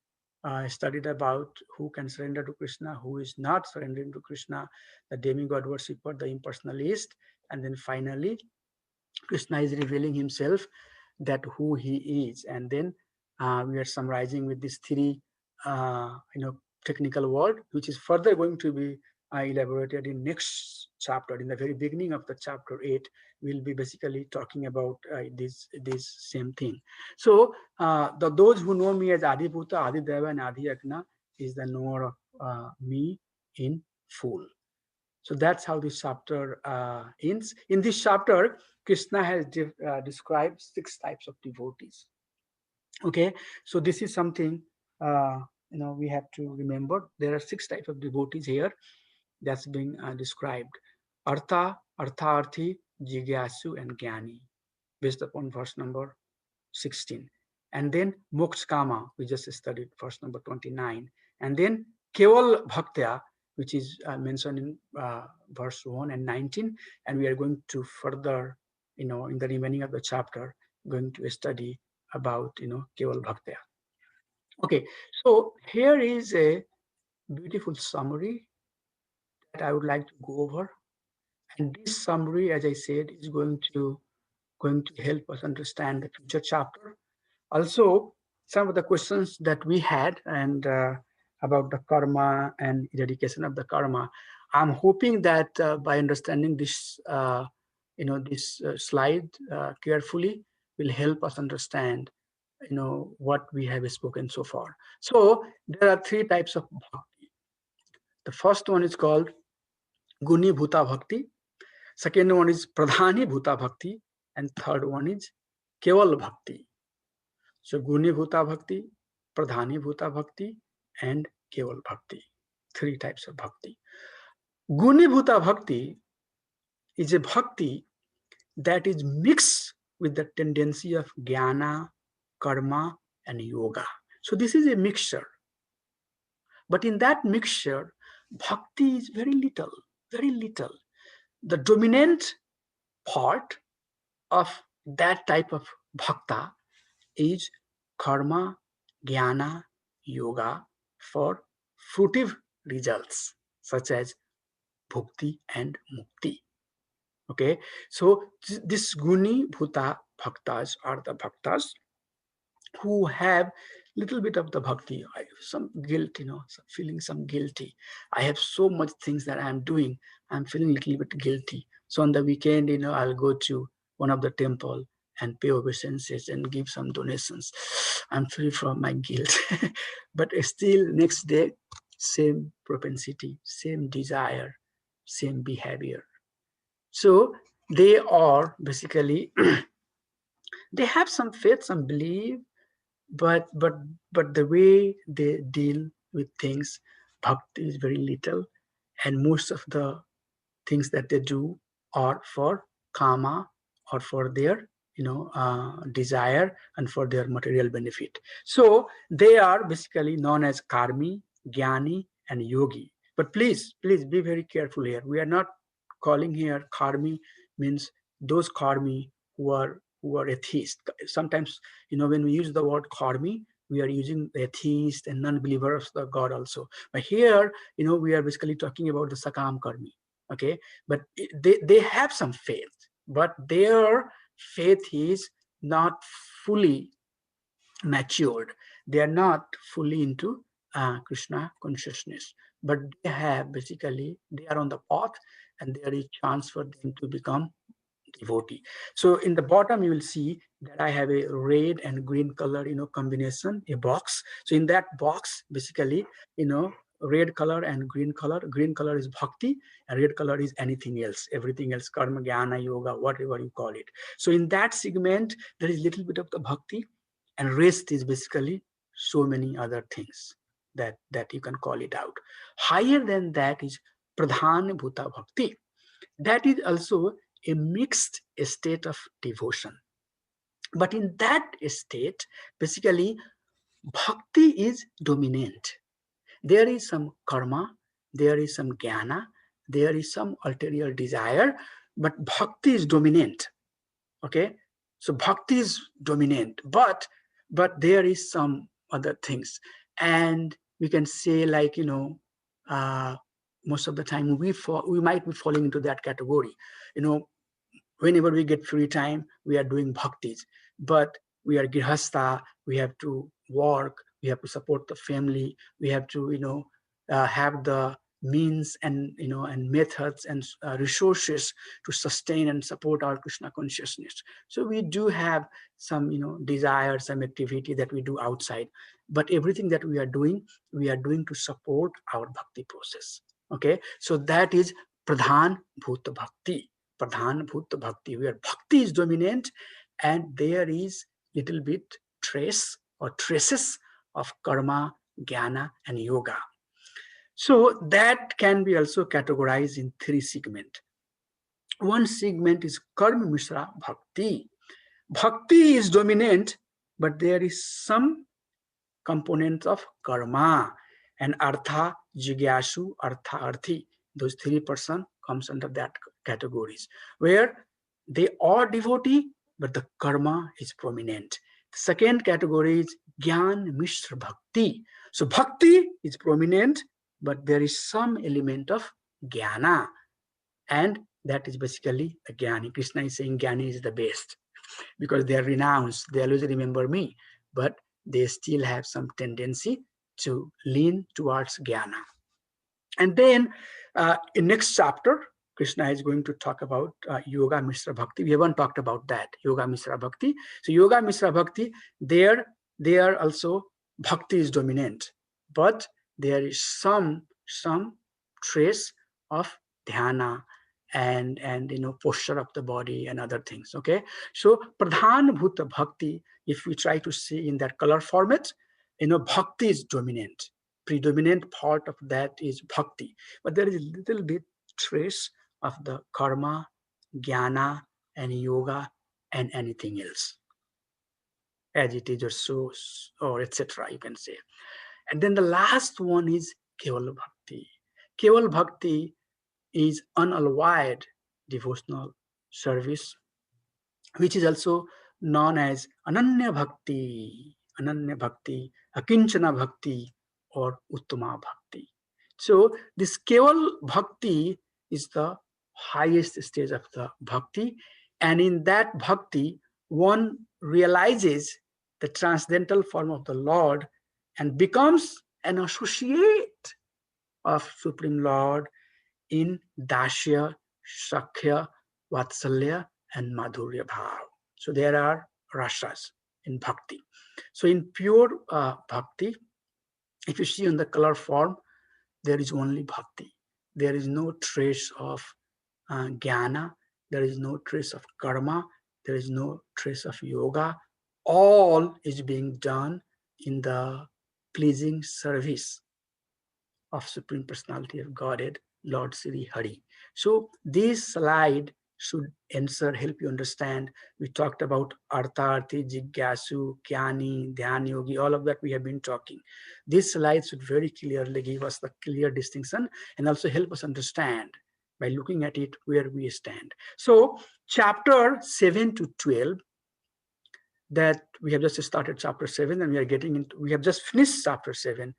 studied about who can surrender to Krishna, who is not surrendering to Krishna, the demigod worshipper, the impersonalist, and then finally Krishna is revealing himself, that who he is, and then we are summarizing with these three, technical word, which is further going to be elaborated in next chapter. In the very beginning of the chapter 8, we'll be basically talking about this same thing. So those who know me as Adibhuta, Adideva, and Adiyagna is the knower of me in full. So that's how this chapter ends. In this chapter, Krishna has described 6 types of devotees. Okay, so this is something we have to remember. There are 6 types of devotees here that's being described: Artha, Artharthi, Jigyasu, and Gyani, based upon verse number 16. And then Mokshkama, we just studied verse number 29. And then Keval Bhaktya, which is mentioned in verse 1 and 19. And we are going to further, in the remaining of the chapter, going to study about, Keval Bhaktya. Okay, so here is a beautiful summary that I would like to go over. And this summary, as I said, is going to help us understand the future chapter. Also, some of the questions that we had and about the karma and eradication of the karma, I'm hoping that by understanding this, this slide carefully, will help us understand, what we have spoken so far. So there are 3 types of bhakti. The first one is called Guni Bhuta Bhakti. Second one is Pradhani Bhuta Bhakti, and third one is Keval Bhakti. So Guni Bhuta Bhakti, Pradhani Bhuta Bhakti, and Keval Bhakti. 3 types of bhakti. Guni Bhuta Bhakti is a bhakti that is mixed with the tendency of jnana, karma, and yoga. So this is a mixture. But in that mixture, bhakti is very little, very little. The dominant part of that type of bhakta is karma, jnana, yoga for fruitive results such as bhukti and mukti. Okay, so this Guni Bhuta bhaktas are the bhaktas who have little bit of the bhakti, some guilt, feeling some guilty. I have so much things that I'm doing. I'm feeling a little bit guilty. So on the weekend, I'll go to one of the temple and pay obeisances and give some donations. I'm free from my guilt. But still next day, same propensity, same desire, same behavior. So they are basically, they have some faith, some belief, but the way they deal with things, bhakti is very little, and most of the things that they do are for kama or for their desire and for their material benefit. So they are basically known as karmi, jnani, and yogi. But please be very careful here. We are not calling here karmi means those karmi who are atheist. Sometimes, when we use the word karmi, we are using atheist and non-believer of the God also. But here, we are basically talking about the sakam karmi. Okay, but they have some faith, but their faith is not fully matured. They are not fully into Krishna consciousness, but they are on the path, and there is chance for them to become devotee. So in the bottom, you will see that I have a red and green color, combination, a box. So in that box, basically, red color and green color. Green color is bhakti, and red color is anything else, everything else, karma, jnana, yoga, whatever you call it. So in that segment, there is little bit of the bhakti, and rest is basically so many other things that you can call it out. Higher than that is pradhan bhuta bhakti. That is also a mixed state of devotion. But in that state, basically, bhakti is dominant. There is some karma, there is some jnana, there is some ulterior desire, but bhakti is dominant. Okay, so bhakti is dominant, but but there is some other things. And we can say, like, uh, most of the time we might be falling into that category. Whenever we get free time, we are doing bhaktis, but we are grihastha, we have to work, we have to support the family, we have to have the means and and methods and resources to sustain and support our Krishna consciousness. So we do have some desire, some activity that we do outside, but everything that we are doing to support our bhakti process. Okay, so that is pradhan bhuta bhakti. Pradhan Bhuta Bhakti, where Bhakti is dominant and there is little bit traces of karma, jnana, and yoga. So that can be also categorized in three segments. One segment is Karma Mishra Bhakti. Bhakti is dominant, but there is some components of karma, and artha, jigyasu, artha, arthi. Those 3% comes under that categories, where they are devotee, but the karma is prominent. The second category is Gyan Mishra Bhakti. So bhakti is prominent, but there is some element of jnana, and that is basically the Jnani. Krishna is saying Jnani is the best because they are renounced, they always remember me, but they still have some tendency to lean towards jnana. And then in next chapter, Krishna is going to talk about Yoga Mishra Bhakti. We haven't talked about that, Yoga Mishra Bhakti. So Yoga Mishra Bhakti, there also Bhakti is dominant, but there is some trace of dhyana and posture of the body and other things. Okay, so Pradhan Bhuta Bhakti, if we try to see in that color format, Bhakti is dominant. Predominant part of that is bhakti, but there is a little bit trace of the karma, jnana, and yoga, and anything else, as it is, or so, or etc. You can say. And then the last one is Keval Bhakti. Keval Bhakti is unalloyed devotional service, which is also known as Ananya Bhakti, Akinchana Bhakti, or Uttama Bhakti. So this Keval Bhakti is the highest stage of the Bhakti, and in that Bhakti, one realizes the transcendental form of the Lord and becomes an associate of Supreme Lord in Dashya, Shakhya, Vatsalya, and Madhurya Bhav. So there are rasas in bhakti. So in pure bhakti, if you see on the color form, there is only bhakti. There is no trace of jnana. There is no trace of karma. There is no trace of yoga. All is being done in the pleasing service of Supreme Personality of Godhead, Lord Sri Hari. So this slide should help you understand. We talked about Artharthi, Jigyasu, Kyani, Dhyan Yogi, all of that we have been talking. This slide should very clearly give us the clear distinction and also help us understand by looking at it where we stand. So chapter 7 to 12, that we have just started chapter 7 and we have just finished chapter 7.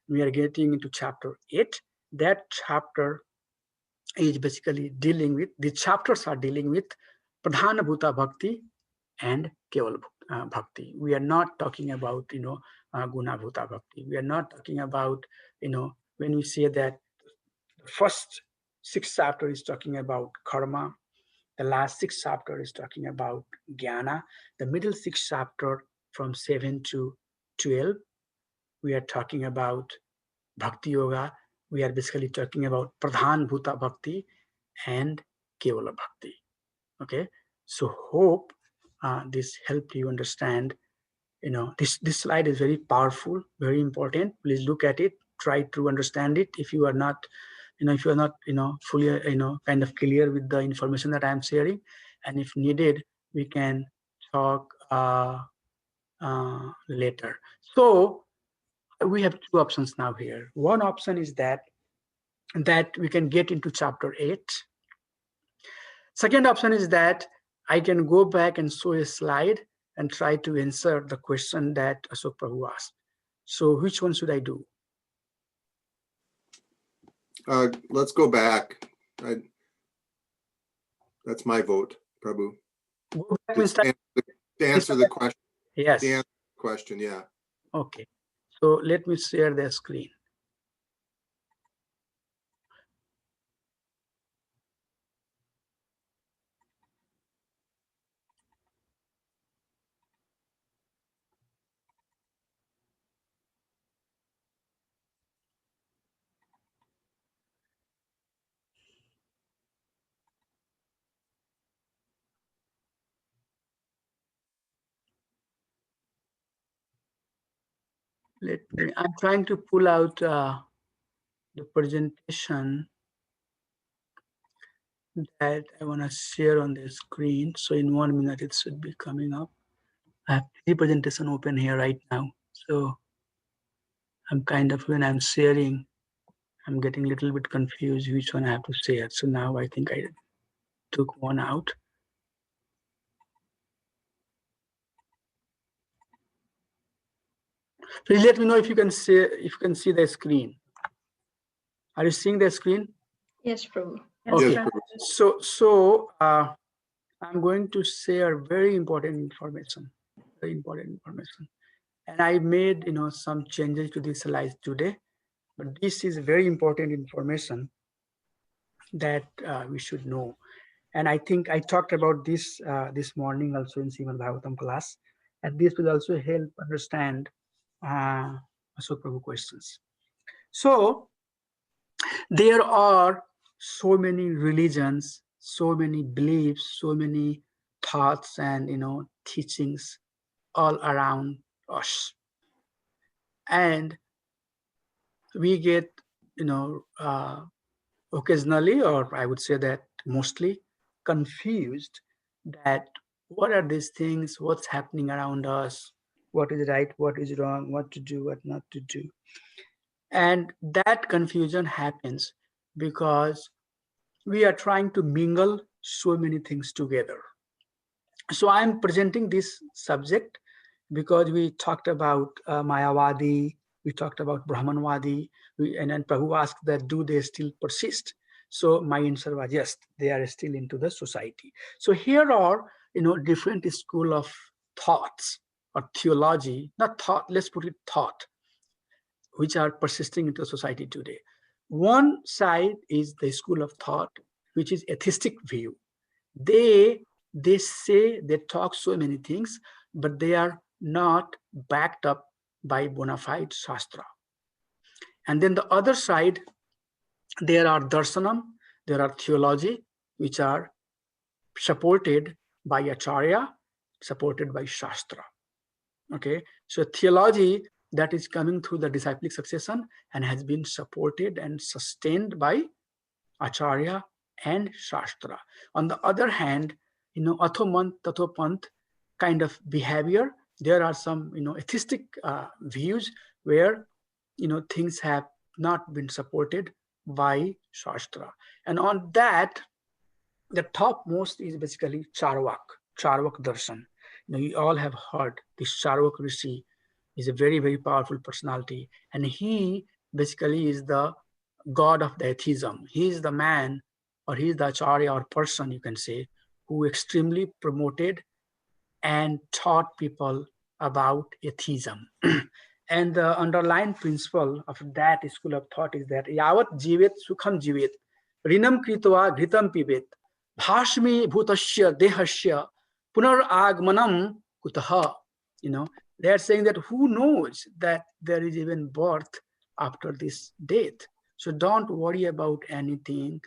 We are getting into chapter 8. That chapter is basically dealing with, the chapters are dealing with Pradhana Bhuta Bhakti and Keval Bhakti. We are not talking about, Guna Bhuta Bhakti. We are not talking about, when we say that the first 6 chapter is talking about karma, the last 6 chapter is talking about jnana, the middle 6 chapter from 7 to 12, we are talking about Bhakti Yoga. We are basically talking about Pradhan Bhuta Bhakti and Kevala Bhakti. Okay, so hope this helped you understand. This slide is very powerful, very important. Please look at it, try to understand it. If you are not, fully, kind of clear with the information that I am sharing, and if needed, we can talk later. So we have 2 options now here. One option is that we can get into chapter 8. Second option is that I can go back and show a slide and try to answer the question that Ashok Prabhu asked. So which one should I do?
Let's go back. That's my vote, Prabhu.
Go back
Just
means
to answer the question.
yes.
The answer to the question, yeah.
Okay. So let me share the screen. I'm trying to pull out the presentation that I want to share on the screen. So in 1 minute, it should be coming up. I have the presentation open here right now. So I'm kind of, when I'm sharing, I'm getting a little bit confused which one I have to share. So now I think I took one out. Please let me know if you can see the screen. Are you seeing the screen?
Yes, Prabhu.
Okay.
Yes,
So I'm going to share very important information. And I made some changes to this slide today, but this is very important information that we should know. And I think I talked about this this morning also in Srimad Bhagavatam class, and this will also help understand Ashok Prabhu questions. So there are so many religions, so many beliefs, so many thoughts and teachings all around us, and we get occasionally, or I would say that mostly, confused that what are these things, what's happening around us, what is right, what is wrong, what to do, what not to do. And that confusion happens because we are trying to mingle so many things together. So I'm presenting this subject because we talked about Mayavadi, we talked about Brahmanwadi, and then Prabhu asked that do they still persist? So my answer was yes, they are still into the society. So here are different school of thoughts or theology, not thought, let's put it thought, which are persisting into society today. One side is the school of thought, which is atheistic view. They say, they talk so many things, but they are not backed up by bona fide Shastra. And then the other side, there are darshanam, there are theology, which are supported by Acharya, supported by Shastra. Okay, so theology that is coming through the disciplic succession and has been supported and sustained by Acharya and Shastra. On the other hand, athomant, tathopant kind of behavior, there are some atheistic views where things have not been supported by Shastra. And on that, the topmost is basically Charvak Darshan. You all have heard this Charvak Rishi is a very, very powerful personality, and he basically is the god of the atheism. He is the man, or he is the acharya or person, you can say, who extremely promoted and taught people about atheism. And the underlying principle of that school of thought is that yavat jivet sukham jivet rinam kritva ghritam pibet bhashmi bhutasya dehasya punar agmanam kutaha. They are saying that who knows that there is even birth after this death. So don't worry about anything,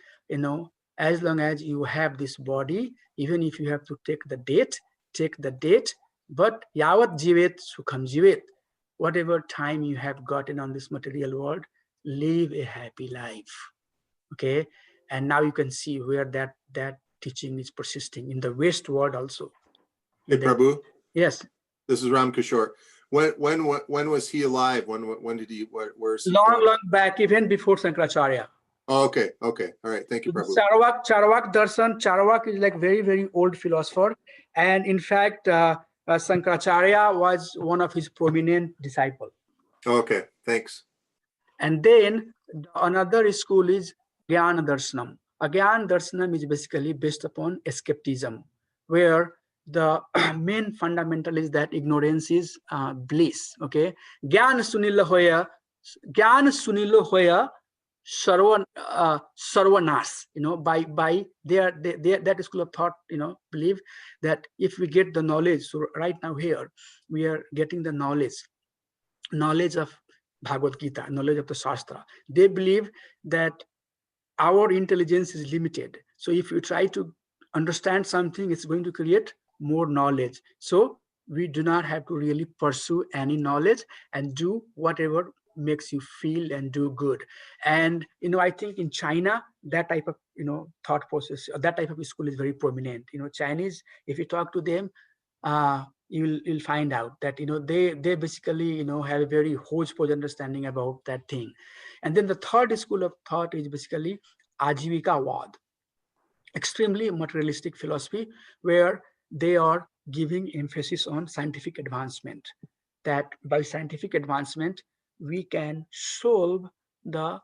as long as you have this body, even if you have to take the date, but yavat jivet sukham jivet. Whatever time you have gotten on this material world, live a happy life. Okay, and now you can see where that teaching is persisting in the West world also.
Hey, Prabhu.
Yes.
This is Ram Kishore. When was he alive? When did he? Where's he
long back, even before Shankaracharya.
Oh, okay. All right. Thank you, Prabhu.
Charvak Darshan. Charvak is like very, very old philosopher, and in fact, Sankaracharya was one of his prominent disciples.
Okay, thanks.
And then another school is Jnana Darshanam. Jnana Darshanam is basically based upon escapism, where the main fundamental is that ignorance is bliss. Okay, Gyan Sunila Hoya, Gyan Sunilo Hoya, Sarvanas. By that school of thought, believe that if we get the knowledge. So right now here we are getting the knowledge of Bhagavad Gita, knowledge of the Shastra. They believe that our intelligence is limited. So if you try to understand something, it's going to create more knowledge. So we do not have to really pursue any knowledge and do whatever makes you feel and do good. And I think in China, that type of thought process, that type of school is very prominent. Chinese, if you talk to them, you'll find out that they basically have a very hodgepodge understanding about that thing. And then the third school of thought is basically Ajivika Wad, extremely materialistic philosophy, where they are giving emphasis on scientific advancement, that by scientific advancement we can solve the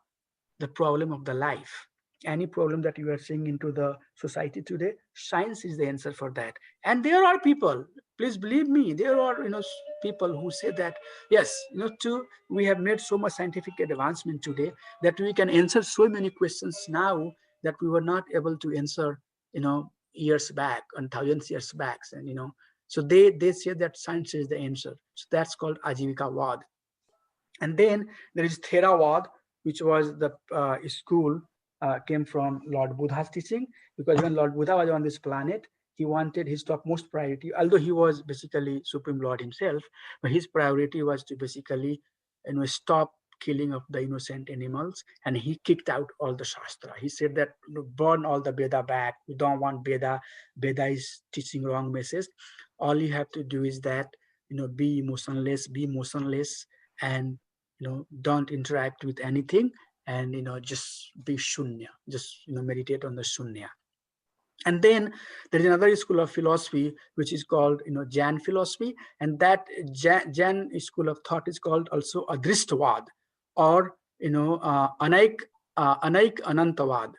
problem of the life. Any problem that you are seeing into the society today, science is the answer for that. And there are people, please believe me, there are people who say that yes, we have made so much scientific advancement today that we can answer so many questions now that we were not able to answer years back and thousands years back. And so they say that science is the answer. So that's called Ajivika Wad. And then there is Theravada, which was the school came from Lord Buddha's teaching, because when Lord Buddha was on this planet, he wanted his topmost priority, although he was basically Supreme Lord himself, but his priority was to basically stop killing of the innocent animals, and he kicked out all the Shastra. He said that burn all the Veda back. We don't want Veda. Veda is teaching wrong message. All you have to do is that be emotionless, and don't interact with anything, and just be shunya, just meditate on the shunya. And then there is another school of philosophy which is called Jain philosophy, and that Jain school of thought is called also Adrishtavad, or Anaik Anantavad.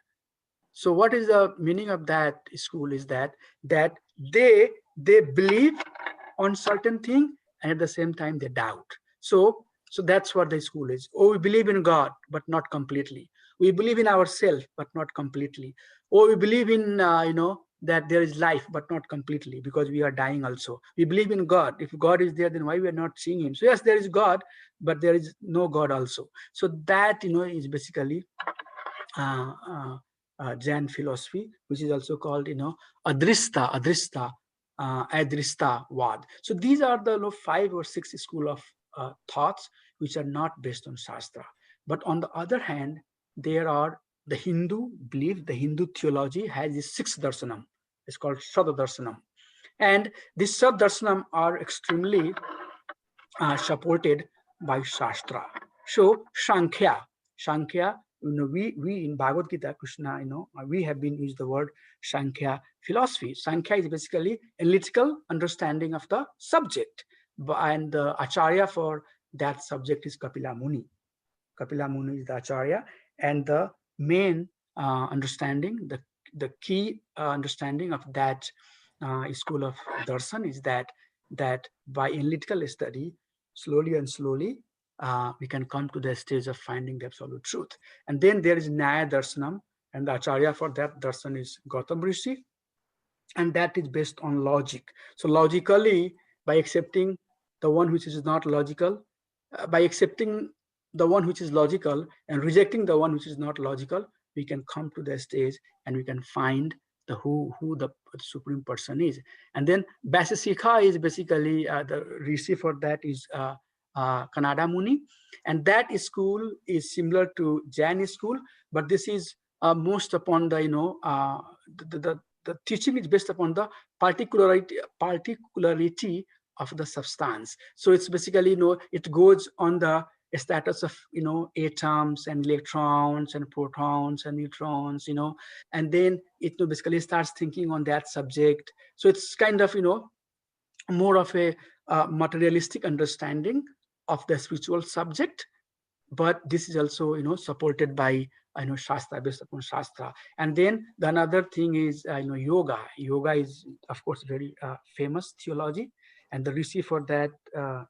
So what is the meaning of that school is that they believe on certain thing, and at the same time they doubt. So that's what the school is. Oh, we believe in God, but not completely. We believe in ourselves, but not completely. Oh, we believe in that there is life, but not completely, because we are dying also. We believe in God. If God is there, then why we are not seeing him? So yes, there is God, but there is no God also. So that is basically Jain philosophy, which is also called Adrista Wad. So these are the 5 or 6 school of thoughts which are not based on Shastra. But on the other hand, there are the Hindu belief, the Hindu theology has this 6th darshanam. It's called Shada Darshanam. And these Shada Darshanam are extremely supported by Shastra. So Sankhya, we in Bhagavad Gita, Krishna, we have been used the word Sankhya philosophy. Sankhya is basically analytical understanding of the subject, and the Acharya for that subject is Kapila Muni. Kapila Muni is the Acharya, and the main understanding, the key understanding of that school of darshan is that by analytical study, slowly and slowly, we can come to the stage of finding the absolute truth. And then there is Nyaya Darshanam, and the Acharya for that darshan is Gautam Rishi, and that is based on logic. So logically, by accepting the one which is not logical, by accepting the one which is logical and rejecting the one which is not logical, we can come to the stage and we can find the who the supreme person is. And then Vasishikha is basically the rishi for that is Kanada Muni, and that school is similar to Jain school, but this is most upon the the teaching is based upon the particularity of the substance. So it's basically it goes on the status of atoms and electrons and protons and neutrons, and then it basically starts thinking on that subject. So it's kind of more of a materialistic understanding of the spiritual subject, but this is also supported by shastra, based upon shastra. And then the another thing is yoga is of course very famous theology, and the rishi for that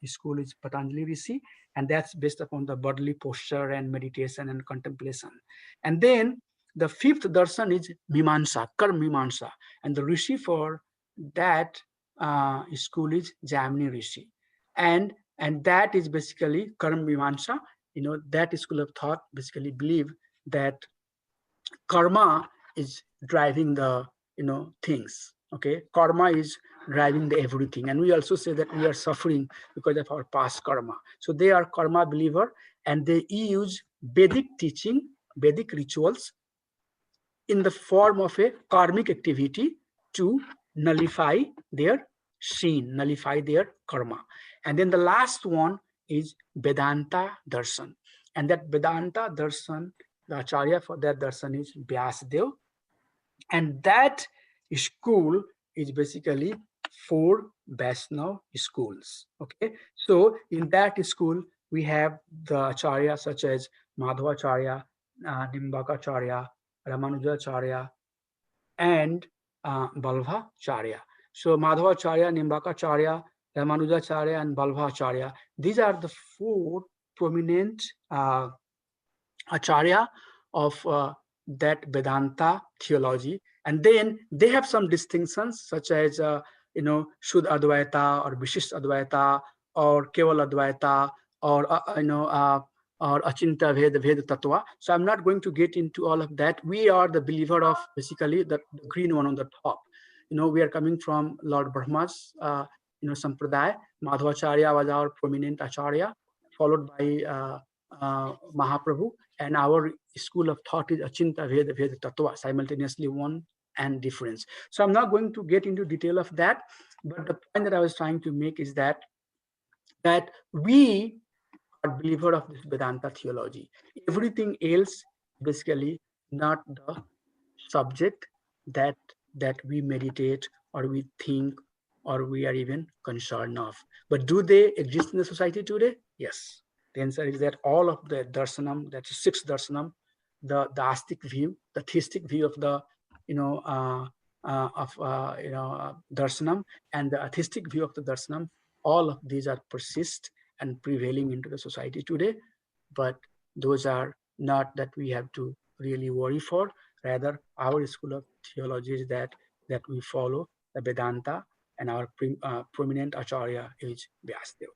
school is Patanjali rishi, and that's based upon the bodily posture and meditation and contemplation. And then the fifth darshan is mimamsa, karma mimamsa, and the rishi for that school is Jamni rishi, and that is basically karma mimamsa. That school of thought basically believe that karma is driving the things. Okay, karma is driving the everything, and we also say that we are suffering because of our past karma. So they are karma believer, and they use Vedic teaching, Vedic rituals in the form of a karmic activity to nullify their sin, nullify their karma. And then the last one is Vedanta Darshan. And that Vedanta Darshan, the Acharya for that Darshan is Vyasdev. And that school is basically 4 Vaishnava schools. Okay, so in that school, we have the Acharya such as Madhvacharya, Nimbakacharya, Ramanujacharya, and Balvacharya. So Madhvacharya, Nimbakacharya, Ramanujacharya, and Balvacharya, these are the 4 prominent Acharya of that Vedanta theology. And then they have some distinctions such as, Shuddha Advaita or Vishisht Advaita or Keval Advaita or, or Achinta Veda Tattva. So I'm not going to get into all of that. We are the believer of basically the green one on the top. We are coming from Lord Brahma's, Sampradaya. Madhvacharya was our prominent Acharya, followed by Mahaprabhu, and our school of thought is Achinta Veda Tattva, simultaneously one and difference. So I'm not going to get into detail of that, but the point that I was trying to make is that we are believer of this Vedanta theology. Everything else basically not the subject that we meditate or we think or we are even concerned of. But do they exist in the society today? Yes. The answer is that all of the darshanam, that's 6 darshanam, the astic view, the theistic view of the darshanam, and the atheistic view of the darshanam, all of these are persist and prevailing into the society today. But those are not that we have to really worry for. Rather, our school of theology is that we follow the Vedanta, and our prominent Acharya is Vyasdev.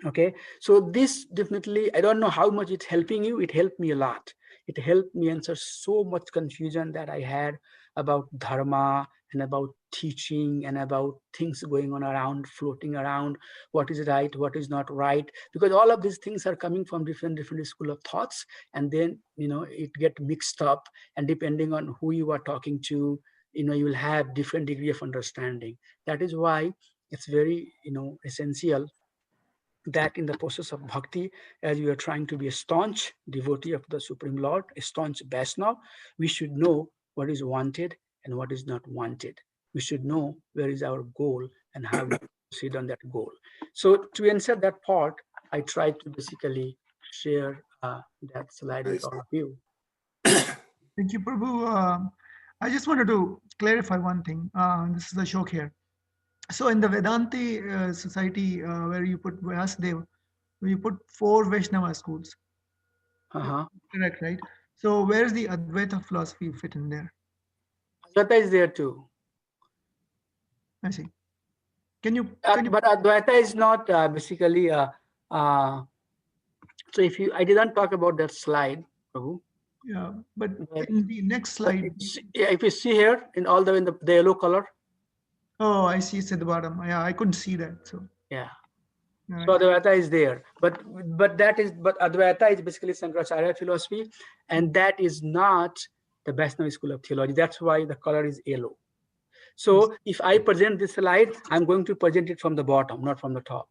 Okay, so this definitely, I don't know how much it's helping you. It helped me a lot. It helped me answer so much confusion that I had about dharma and about teaching and about things going on around, floating around, what is right, what is not right, because all of these things are coming from different school of thoughts, and then it get mixed up, and depending on who you are talking to, you will have different degree of understanding. That is why it's very essential that in the process of bhakti, as we are trying to be a staunch devotee of the Supreme Lord, a staunch Vaishnava, we should know what is wanted and what is not wanted. We should know where is our goal and how we proceed on that goal. So to answer that part, I tried to basically share that slide with all of you.
Thank you, Prabhu. I just wanted to clarify one thing. This is Ashok here. So in the Vedanti society, where you put Vyasdev, you put 4 Vaishnava schools. Correct, right? So where's the Advaita philosophy fit in there?
Advaita is there too.
I see. Can you?
But Advaita is not basically. So if you, I didn't talk about that slide, Prabhu.
Yeah, but in the next slide.
If you see here in all the yellow color.
Oh, I see. It's at the bottom. Yeah, I couldn't see that. So
yeah.
Right.
So Advaita is there, but Advaita is basically Shankaracharya philosophy, and that is not the Vaishnava school of theology. That's why the color is yellow. So if I present this slide, I'm going to present it from the bottom, not from the top.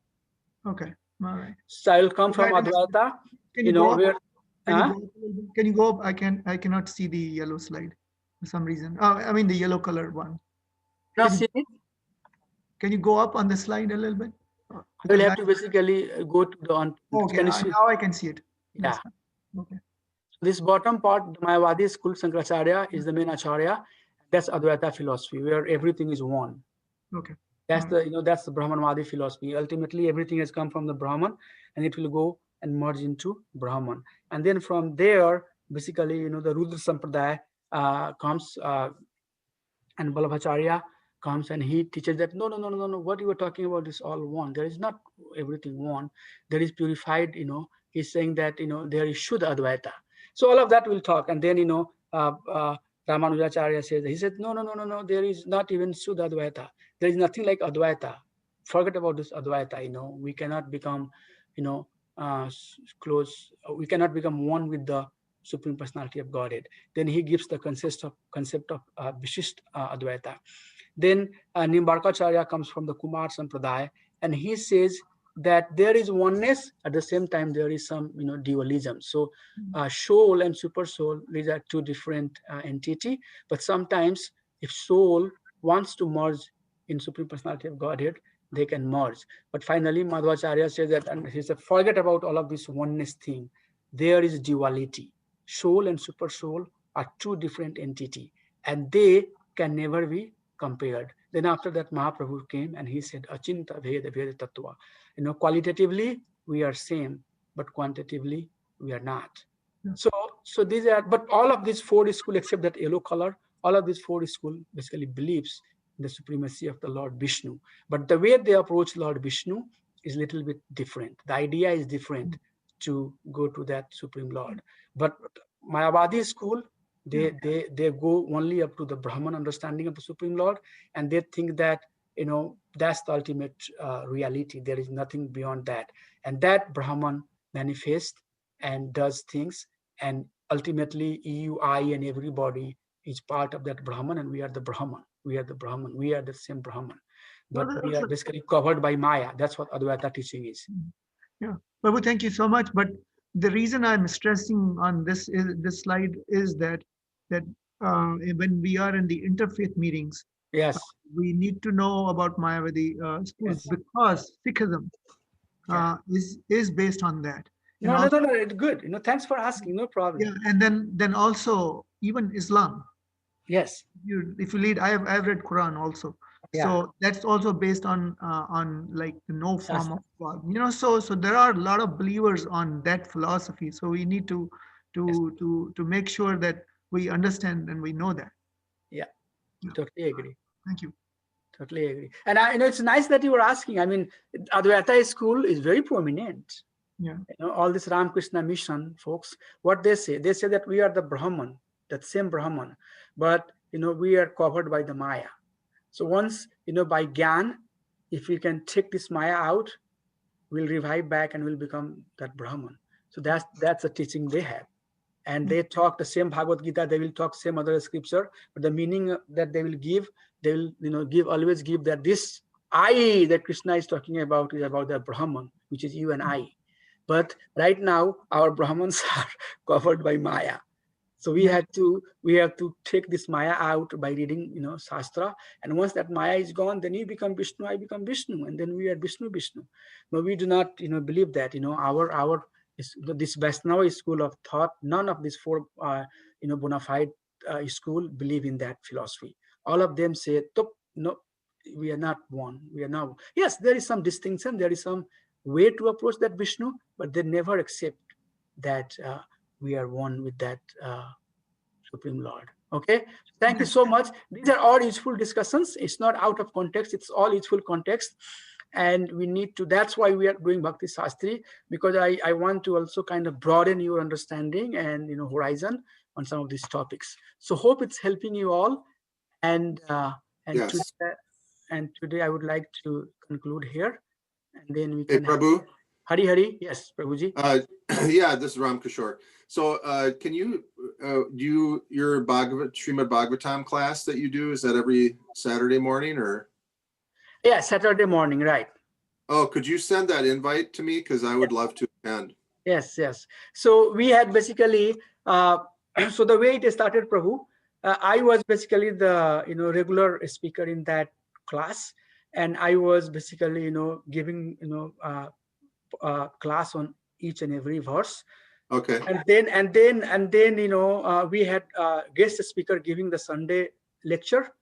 Okay, all right.
So I will come from Advaita.
Can you go up? Can you go up? I cannot see the yellow slide for some reason. I mean the yellow color one.
Not see it?
Can you go up on the slide a little bit?
I will
Because
have to basically go to the on.
okay,
Can you see?
now I can see it.
Yeah.
That's fine. Okay.
This bottom part, the Mayavadi school, Sankaracharya is the main acharya. That's Advaita philosophy, where everything is one.
Okay.
That's the that's the Brahmanwadi philosophy. Ultimately, everything has come from the Brahman, and it will go and merge into Brahman. And then from there, basically, the Rudra Sampradaya comes, and Vallabhacharya comes and he teaches that no, what you were talking about is all one. There is not everything one. There is purified. He's saying that there is Shuddha Advaita. So all of that we'll talk, and then Ramanujacharya says, he said no. There is not even Shuddha Advaita. There is nothing like Advaita. Forget about this Advaita. We cannot become close. We cannot become one with the Supreme Personality of Godhead. Then he gives the concept of Vishisht Advaita. Then Nimbarkacharya comes from the Kumar Sampradaya, and he says that there is oneness, at the same time there is some dualism. So soul and super soul, these are two different entity, but sometimes if soul wants to merge in Supreme Personality of Godhead, they can merge. But finally Madhvacharya says that, and he said, forget about all of this oneness thing. There is duality. Soul and super soul are two different entities, and they can never be compared. Then after that, Mahaprabhu came and he said, Achinta Veda Veda Tattva. Qualitatively, we are same, but quantitatively, we are not.
Yeah.
So these are, but all of these four schools, except that yellow color, all of these four schools basically believes in the supremacy of the Lord Vishnu. But the way they approach Lord Vishnu is a little bit different. The idea is different to go to that Supreme Lord. But Mayavadi school, they go only up to the Brahman understanding of the Supreme Lord, and they think that that's the ultimate reality. There is nothing beyond that, and that Brahman manifests and does things, and ultimately you, I, and everybody is part of that Brahman, and we are the Brahman. We are the Brahman. We are the same Brahman, but we are basically covered by Maya. That's what Advaita teaching is.
Yeah, Prabhu, thank you so much. But the reason I'm stressing on this slide is that when we are in the interfaith meetings,
Yes.
we need to know about Mayavadi schools,
Yes.
because Sikhism is based on that. And
No,
also,
it's good. Thanks for asking. No problem.
yeah, and then also even Islam.
Yes.
If you read, I've read Quran also.
Yeah.
So that's also based on like no form
Sastri.
of God. So there are a lot of believers on that philosophy. So we need to make sure that we understand and we know that.
Yeah.
Yeah.
Totally agree.
Thank you.
Totally agree. And it's nice that you were asking. I mean, Advaita school is very prominent.
Yeah.
All this Ramakrishna mission folks, what they say that we are the Brahman, that same Brahman, but we are covered by the Maya. So once by Gyan, if we can take this Maya out, we'll revive back and we'll become that Brahman. So that's the teaching they have. And they talk the same Bhagavad Gita, they will talk same other scripture, but the meaning that they will give, they will always give that this I that Krishna is talking about is about the Brahman, which is you and I. But right now our Brahmans are covered by Maya. So we have to take this Maya out by reading Shastra, and once that Maya is gone, then you become Vishnu, I become Vishnu, and then we are Vishnu. But we do not believe that our this Vaishnava school of thought, none of these four bona fide school believe in that philosophy. All of them say no, we are not one. We are now, yes, there is some distinction, there is some way to approach that Vishnu, but they never accept that we are one with that Supreme Lord. Okay, thank you so much. These are all useful discussions. It's not out of context, it's all useful context. And we need to, that's why we are doing Bhakti Sastri, because I want to also kind of broaden your understanding and horizon on some of these topics. So hope it's helping you all. And
Yes.
today I would like to conclude here, and then we
Hey,
can
Prabhu.
Hari. Yes, Prabhuji.
Yeah, this is Ram Kishore. So can you do your Srimad Bhagavatam class that you do? Is that every Saturday morning or?
Yeah, Saturday morning, right.
Oh, could you send that invite to me? Because I would love to attend.
Yes. So we had basically, so the way it started, Prabhu, I was basically the regular speaker in that class, and I was basically giving class on each and every verse.
Okay.
And then we had guest speaker giving the Sunday lecture.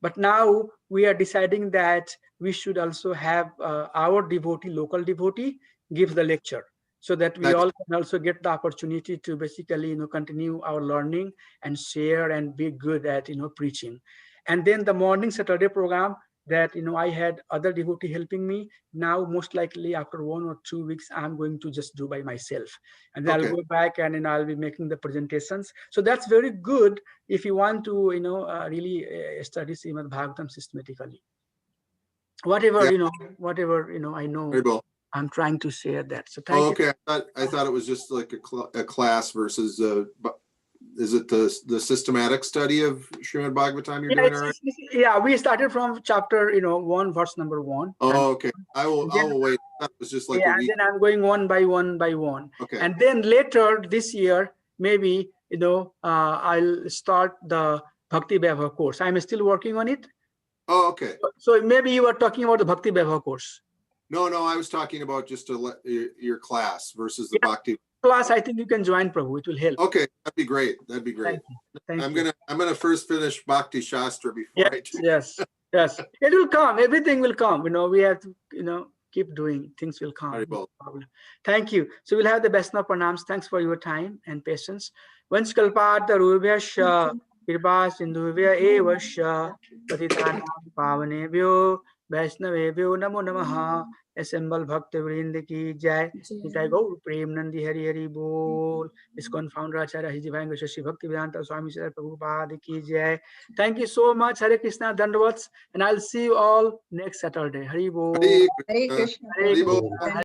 But now we are deciding that we should also have our local devotee give the lecture, so that we
Nice.
all can also get the opportunity to basically continue our learning and share and be good at preaching. And then the morning Saturday program that I had other devotee helping me. Now most likely after 1 or 2 weeks I'm going to just do by myself, and then
Okay.
I'll go back and I'll be making the presentations. So that's very good if you want to really study Srimad Bhagavatam systematically. Whatever
Yeah.
I know,
Very well.
I'm trying to share that. So thank
Oh,
you.
okay. I thought it was just like a class versus is it the systematic study of Srimad Bhagavatam you're doing already?
Yeah, we started from chapter 1 verse number 1.
Oh, okay. I will wait. That was just like a
And
week.
then I'm going one by one.
Okay.
And then later this year, maybe I'll start the Bhakti Vaibhava course. I'm still working on it.
Oh, okay.
So maybe you are talking about the Bhakti Vaibhava course.
No, I was talking about just your class versus the Bhakti
class. I think you can join, Prabhu. It will help.
Okay, that'd be great. That'd be great.
Thank you.
I'm gonna first finish Bhakti Shastra before I do.
Yes. It will come. Everything will come. We have to keep doing. Things will come.
Very well.
No problem. Thank you. So we'll have the Vaishnava pranams. Thanks for your time and patience. Vanshkalpatarubhyascha kripa sindhuvya evascha patitanam pavanebhyo Vaishnavebhyo namo namaha. Assemble Bhakti Vrinda ki jai. Nitai Gaur Prem Nandi Hari Hari Bol. ISKCON founder Acharya His Divine Grace Shri Bhakti Vedanta Swami Sri Prabhupada ki jai. Thank you so much. Hare Krishna, Dandavats, and I'll see you all next Saturday. Hari Bol.
Hare
Hare Krishna.
Hare
Bol.
Krishna.